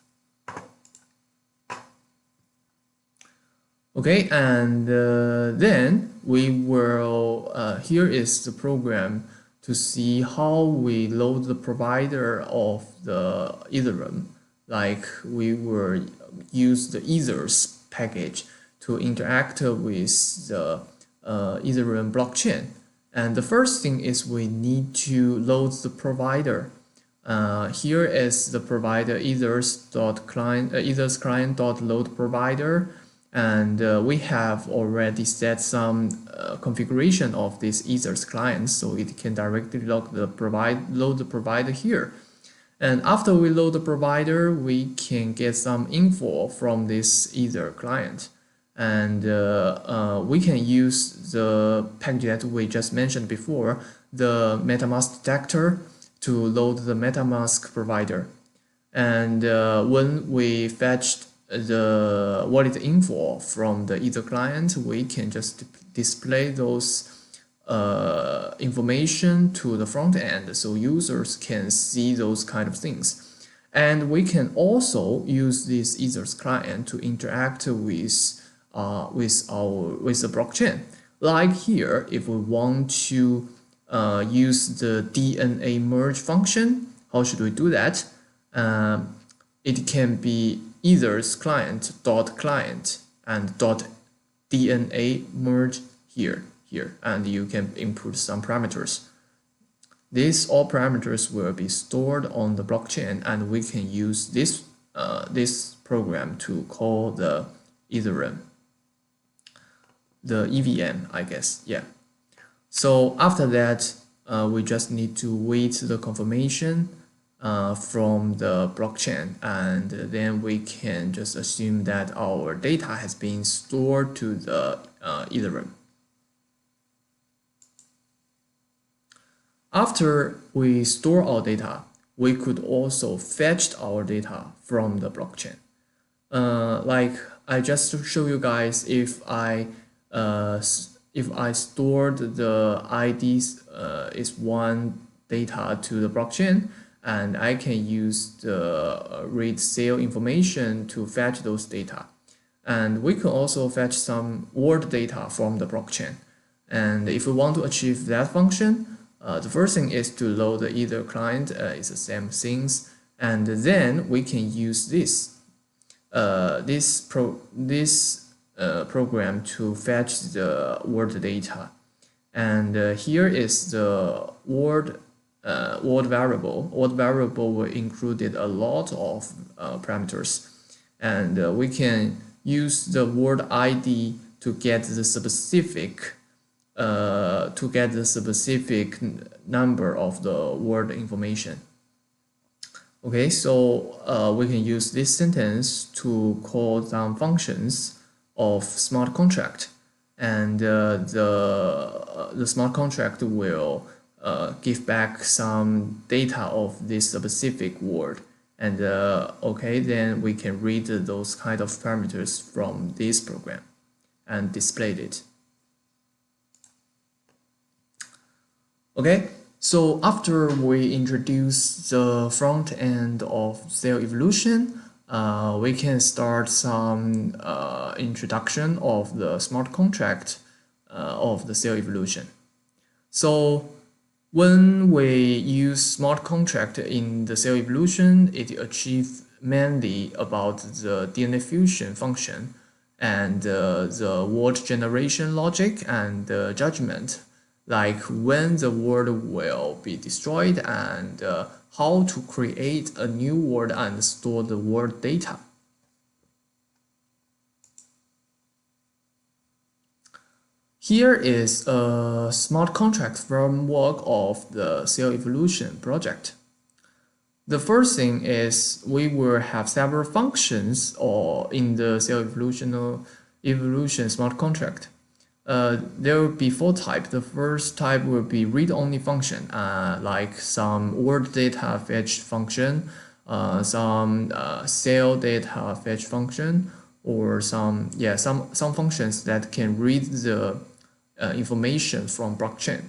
Okay, and then we will, here is the program to see how we load the provider of the Ethereum. Like we will use the Ethers package to interact with the Ethereum blockchain. And the first thing is we need to load the provider. Here is the provider ethers client.load provider, and we have already set some configuration of this ethers client, so it can directly load the provider here. And after we load the provider, we can get some info from this ether client. And we can use the package that we just mentioned before, the MetaMask detector, to load the MetaMask provider. And when we fetched the wallet info from the ether client, we can just display those information to the front end, so users can see those kind of things. And we can also use this ethers client to interact with the blockchain. Like here, if we want to use the DNA merge function, how should we do that? It can be ethers client and .dna merge here, and you can input some parameters. These all parameters will be stored on the blockchain, and we can use this program to call the Ethereum, the EVM, I guess. Yeah. So after that, we just need to wait the confirmation from the blockchain, and then we can just assume that our data has been stored to the Ethereum. After we store our data, we could also fetch our data from the blockchain. Like I just to show you guys, if I stored the IDs is one data to the blockchain, and I can use the read sale information to fetch those data. And we can also fetch some word data from the blockchain. And if we want to achieve that function, the first thing is to load the ether client. It's the same things, and then we can use this program to fetch the word data. And here is the word variable. Word variable will included a lot of parameters, and we can use the word ID to get the specific number of the word information. Okay, so we can use this sentence to call some functions of smart contract, and the smart contract will give back some data of this specific word. And okay, then we can read those kind of parameters from this program and display it. Okay, so after we introduce the front end of cell evolution, we can start some introduction of the smart contract of the cell evolution. So when we use smart contract in the cell evolution, it achieves mainly about the DNA fusion function and the word generation logic and judgment, like when the word will be destroyed and how to create a new word and store the word data. Here is a smart contract framework of the cell evolution project. The first thing is we will have several functions in the cell evolution smart contract. There will be 4 types. The first type will be read-only function, like some word data fetch function, some cell data fetch function, or some functions that can read the information from blockchain.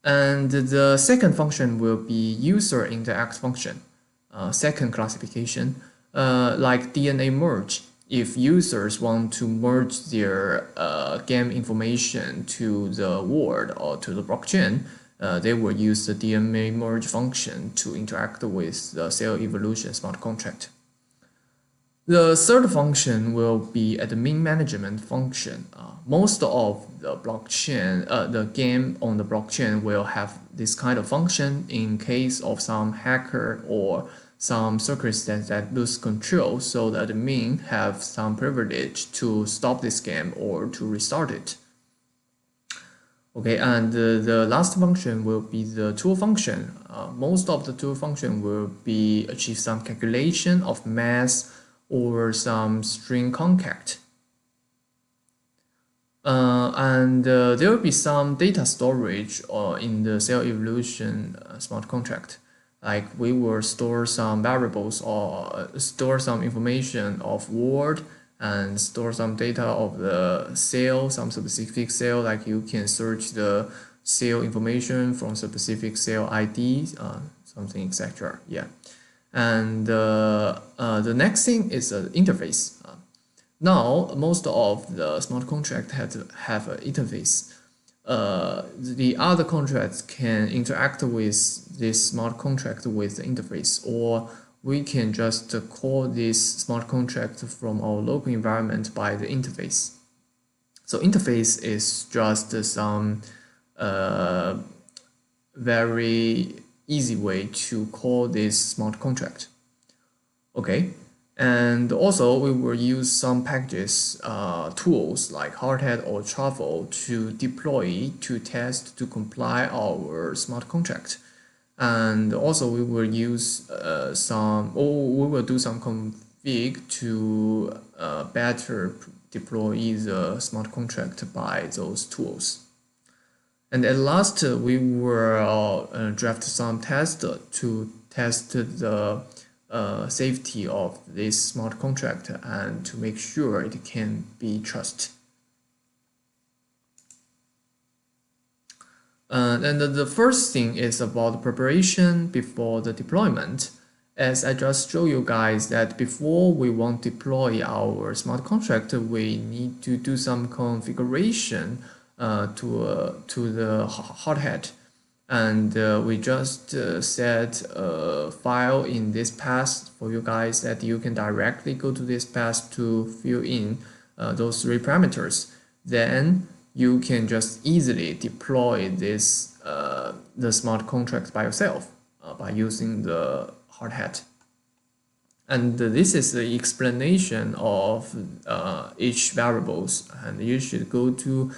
And the second function will be user interact function, second classification, like DNA merge. If users want to merge their game information to the word or to the blockchain, they will use the DNA merge function to interact with the cell evolution smart contract. The third function will be admin management function. Most of the blockchain, the game on the blockchain will have this kind of function in case of some hacker or some circumstance that lose control. So the admin have some privilege to stop this game or to restart it. Okay, and the last function will be the tool function. Most of the tool function will be achieve some calculation of mass or some string concat. There will be some data storage in the cell evolution smart contract. Like we will store some variables or store some information of word and store some data of the cell, some specific cell, like you can search the cell information from specific cell ID, something, etc. Yeah. And the next thing is an interface. Now, most of the smart contracts have an interface. The other contracts can interact with this smart contract with the interface, or we can just call this smart contract from our local environment by the interface. So interface is just some very easy way to call this smart contract. Okay, and also we will use some packages, tools like Hardhat or Truffle to deploy, to test, to comply our smart contract. And also we will use we will do some config to better deploy the smart contract by those tools. And at last, we will draft some tests to test the safety of this smart contract and to make sure it can be trusted. And the first thing is about preparation before the deployment. As I just showed you guys that before we want to deploy our smart contract, we need to do some configuration to the hardhat, and we just set a file in this path for you guys that you can directly go to this path to fill in those three parameters. Then you can just easily deploy this the smart contract by yourself by using the hardhat. And this is the explanation of each variables, and you should go to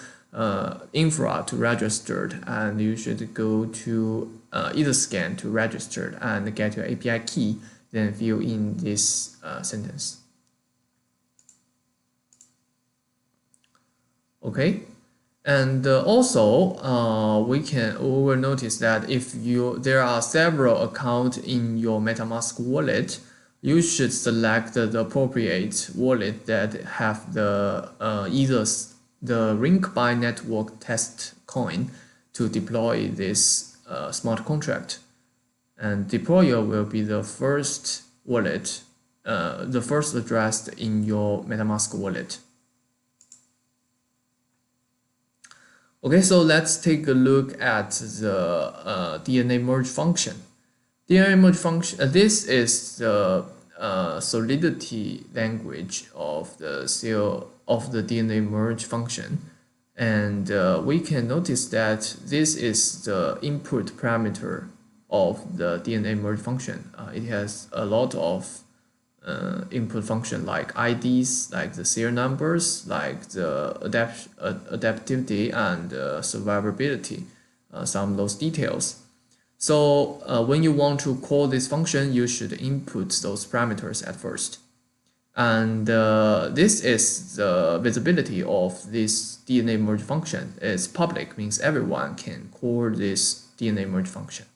infra to registered, and you should go to Etherscan to registered and get your API key, then fill in this sentence. Okay, and also we will notice that if there are several accounts in your MetaMask wallet, you should select the appropriate wallet that have the either the Ring by Network test coin to deploy this smart contract. And deployer will be the first wallet, the first address in your MetaMask wallet. Okay, so let's take a look at the DNA merge function. DNA merge function, this is the solidity language of the DNA merge function, and we can notice that this is the input parameter of the DNA merge function. It has a lot of input function like IDs, like the serial numbers, like the adaptivity and survivability, some of those details. So when you want to call this function, you should input those parameters at first. And this is the visibility of this DNA merge function. It's public, means everyone can call this DNA merge function.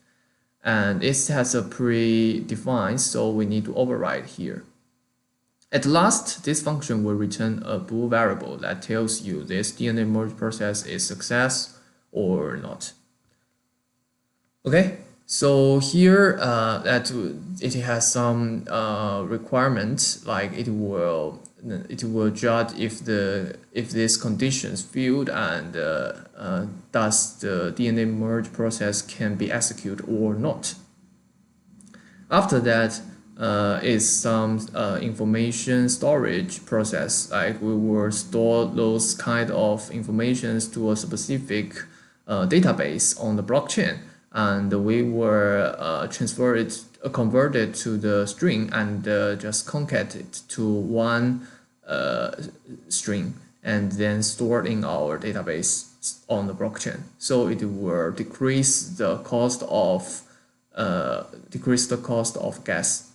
And it has a predefined, so we need to override here. At last, this function will return a bool variable that tells you this DNA merge process is success or not. Okay, so here that it has some requirements, like it will judge if this condition is filled and does the DNA merge process can be executed or not. After that, is some information storage process. Like we will store those kind of informations to a specific database on the blockchain, and we will convert it to the string and just concat it to one string and then stored in our database on the blockchain. So it will decrease the cost of gas.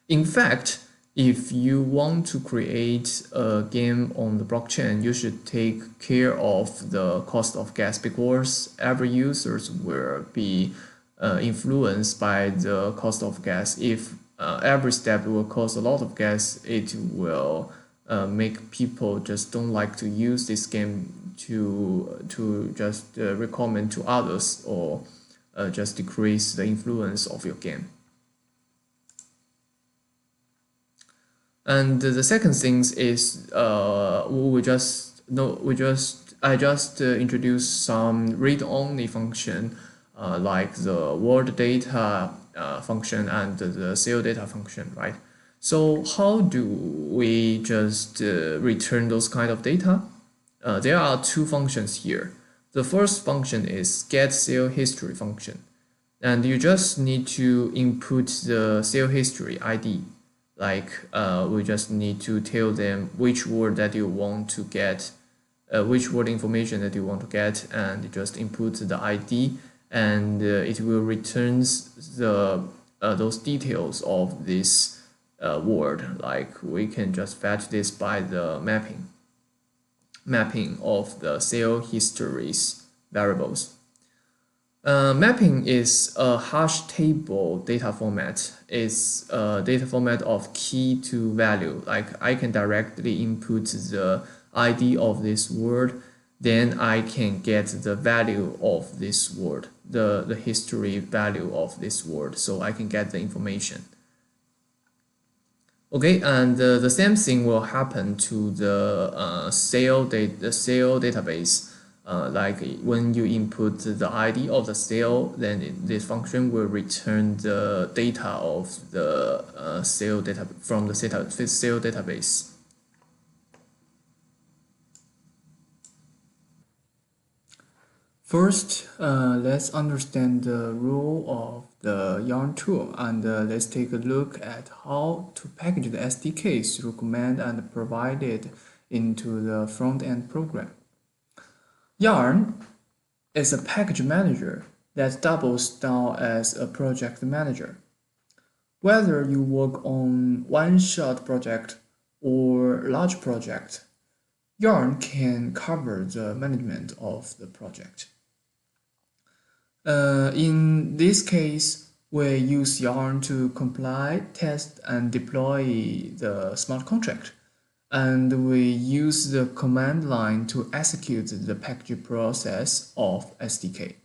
In fact, if you want to create a game on the blockchain, you should take care of the cost of gas, because every users will be influenced by the cost of gas. If every step will cost a lot of gas, it will make people just don't like to use this game to just recommend to others, or just decrease the influence of your game. And the second thing is I just introduced some read-only function like the word data function and the sale data function, right? So how do we just return those kind of data? There are two functions here. The first function is get sale history function, and you just need to input the sale history ID. Like we just need to tell them which word that you want to get, which word information that you want to get, and just input the ID, and it will returns the those details of this word. Like we can just fetch this by the mapping of the sale histories variables. Mapping is a hash table data format. It's a data format of key to value. Like I can directly input the ID of this word, then I can get the value of this word, the history value of this word, so I can get the information. Okay, and the same thing will happen to the sale database. Like when you input the ID of the sale, then this function will return the data of the sale data from the sale database. First, let's understand the role of the Yarn tool, and let's take a look at how to package the SDK through command and provide it into the front-end program. Yarn is a package manager that doubles down as a project manager. Whether you work on one-shot project or large project, Yarn can cover the management of the project. In this case, we use Yarn to compile, test, and deploy the smart contract. And we use the command line to execute the package process of SDK.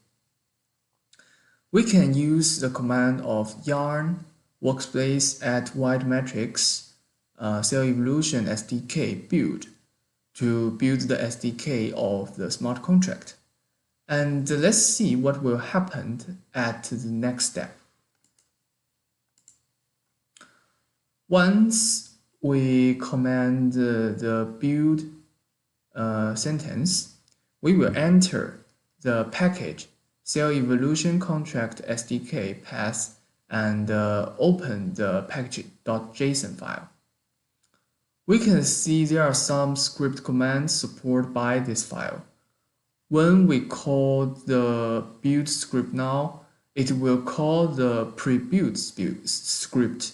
We can use the command of yarn workspace at white matrix cell evolution SDK build to build the SDK of the smart contract. And let's see what will happen at the next step. Once we command the build sentence, we will enter the package cell evolution contract SDK path and open the package.json file. We can see there are some script commands supported by this file. When we call the build script now, it will call the pre-build script.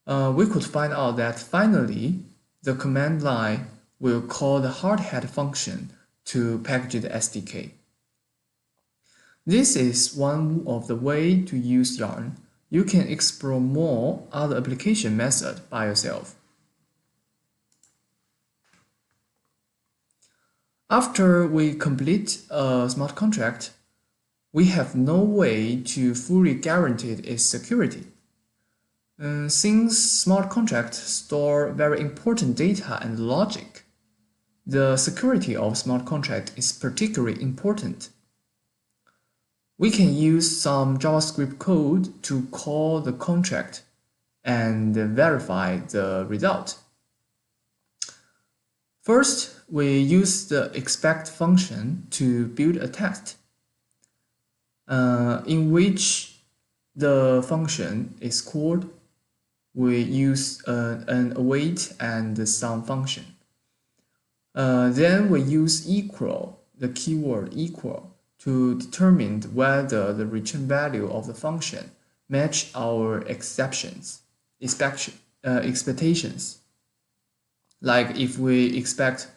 We could find out that finally the command line will call the hardhat function to package the SDK. This is one of the ways to use Yarn. You can explore more other application methods by yourself. After we complete a smart contract, we have no way to fully guarantee its security. Since smart contracts store very important data and logic, the security of smart contract is particularly important. we can use some JavaScript code to call the contract and verify the result. First, we use the expect function to build a test in which the function is called. We use an await and some function. Then we use equal, the keyword equal, to determine whether the return value of the function match our expectations. Like if we expect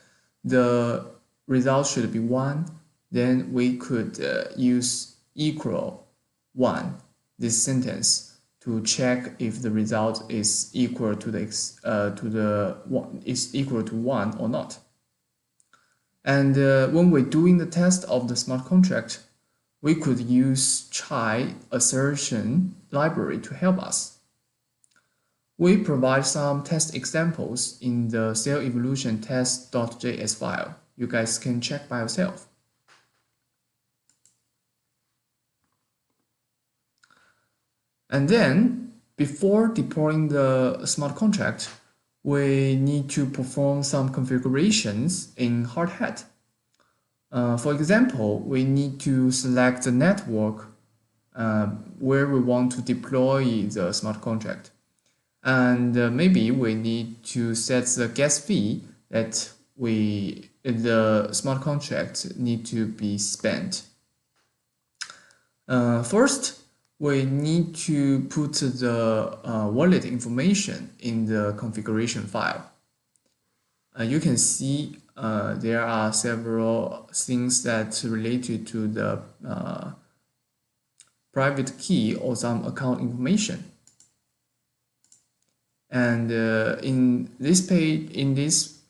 the result should be 1, then we could use equal 1, this sentence, to check if the result is equal to equal to 1 or not. And when we're doing the test of the smart contract, we could use ChainIDE assertion library to help us. We provide some test examples in the cell evolution test.js file. You guys can check by yourself. And then, before deploying the smart contract, we need to perform some configurations in hard hat. For example, we need to select the network where we want to deploy the smart contract. And maybe we need to set the gas fee that the smart contract need to be spent. First, we need to put the wallet information in the configuration file. You can see there are several things that related to the private key or some account information. And in this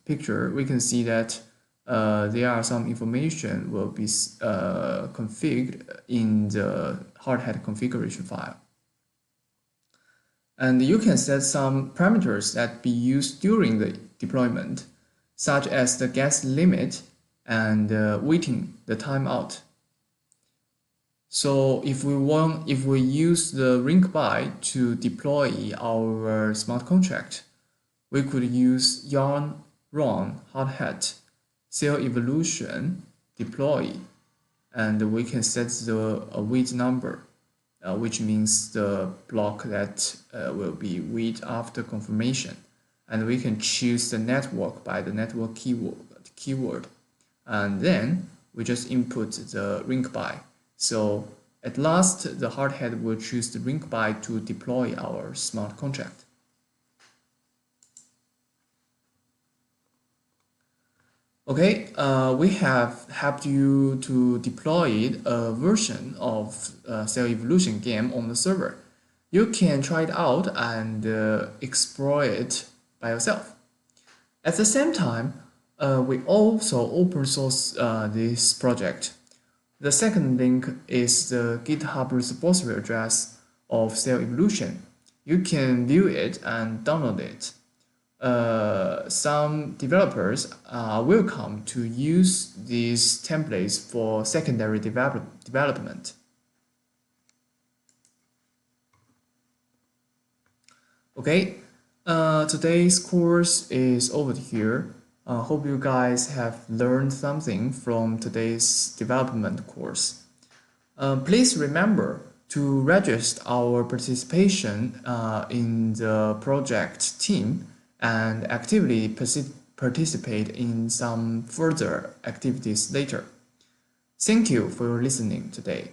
picture, we can see that there are some information will be configured in the hard hat configuration file. And you can set some parameters that be used during the deployment, such as the gas limit and waiting the timeout. So if we use the ring by to deploy our smart contract, we could use yarn run hard hat cell evolution deploy, and we can set the wait number, which means the block that will be wait after confirmation, and we can choose the network by the network keyword, and then we just input the ring by. So at last, the hard hat will choose the ring by to deploy our smart contract. Okay, we have helped you to deploy a version of Cell Evolution game on the server. You can try it out and explore it by yourself. At the same time, we also open source this project. The second link is the GitHub repository address of Cell Evolution. You can view it and download it. Some developers are welcome to use these templates for secondary development. Okay, today's course is over here. Hope you guys have learned something from today's development course. Please remember to register our participation in the project team and actively participate in some further activities later. Thank you for your listening today.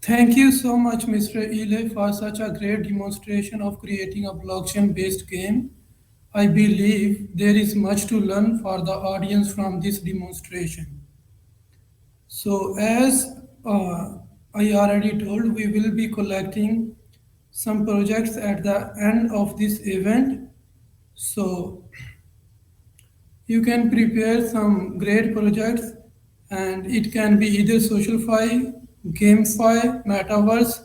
Thank you so much, Mr. Ile, for such a great demonstration of creating a blockchain-based game. I believe there is much to learn for the audience from this demonstration. So as I already told, we will be collecting some projects at the end of this event. So you can prepare some great projects, and it can be either socialify, gamify, metaverse,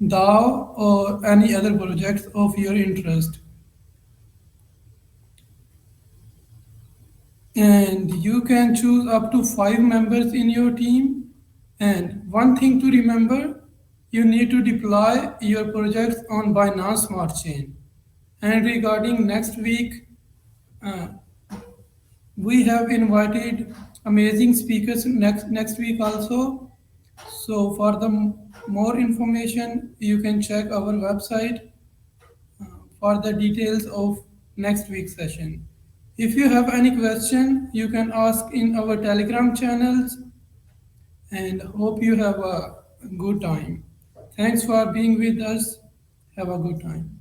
DAO, or any other projects of your interest. and you can choose up to 5 members in your team. And one thing to remember, you need to deploy your projects on Binance Smart Chain. And regarding next week, uh, we have invited amazing speakers next week also. So for the more information, you can check our website for the details of next week's session. If you have any question, you can ask in our Telegram channels, and hope you have a good time. Thanks for being with us. Have a good time.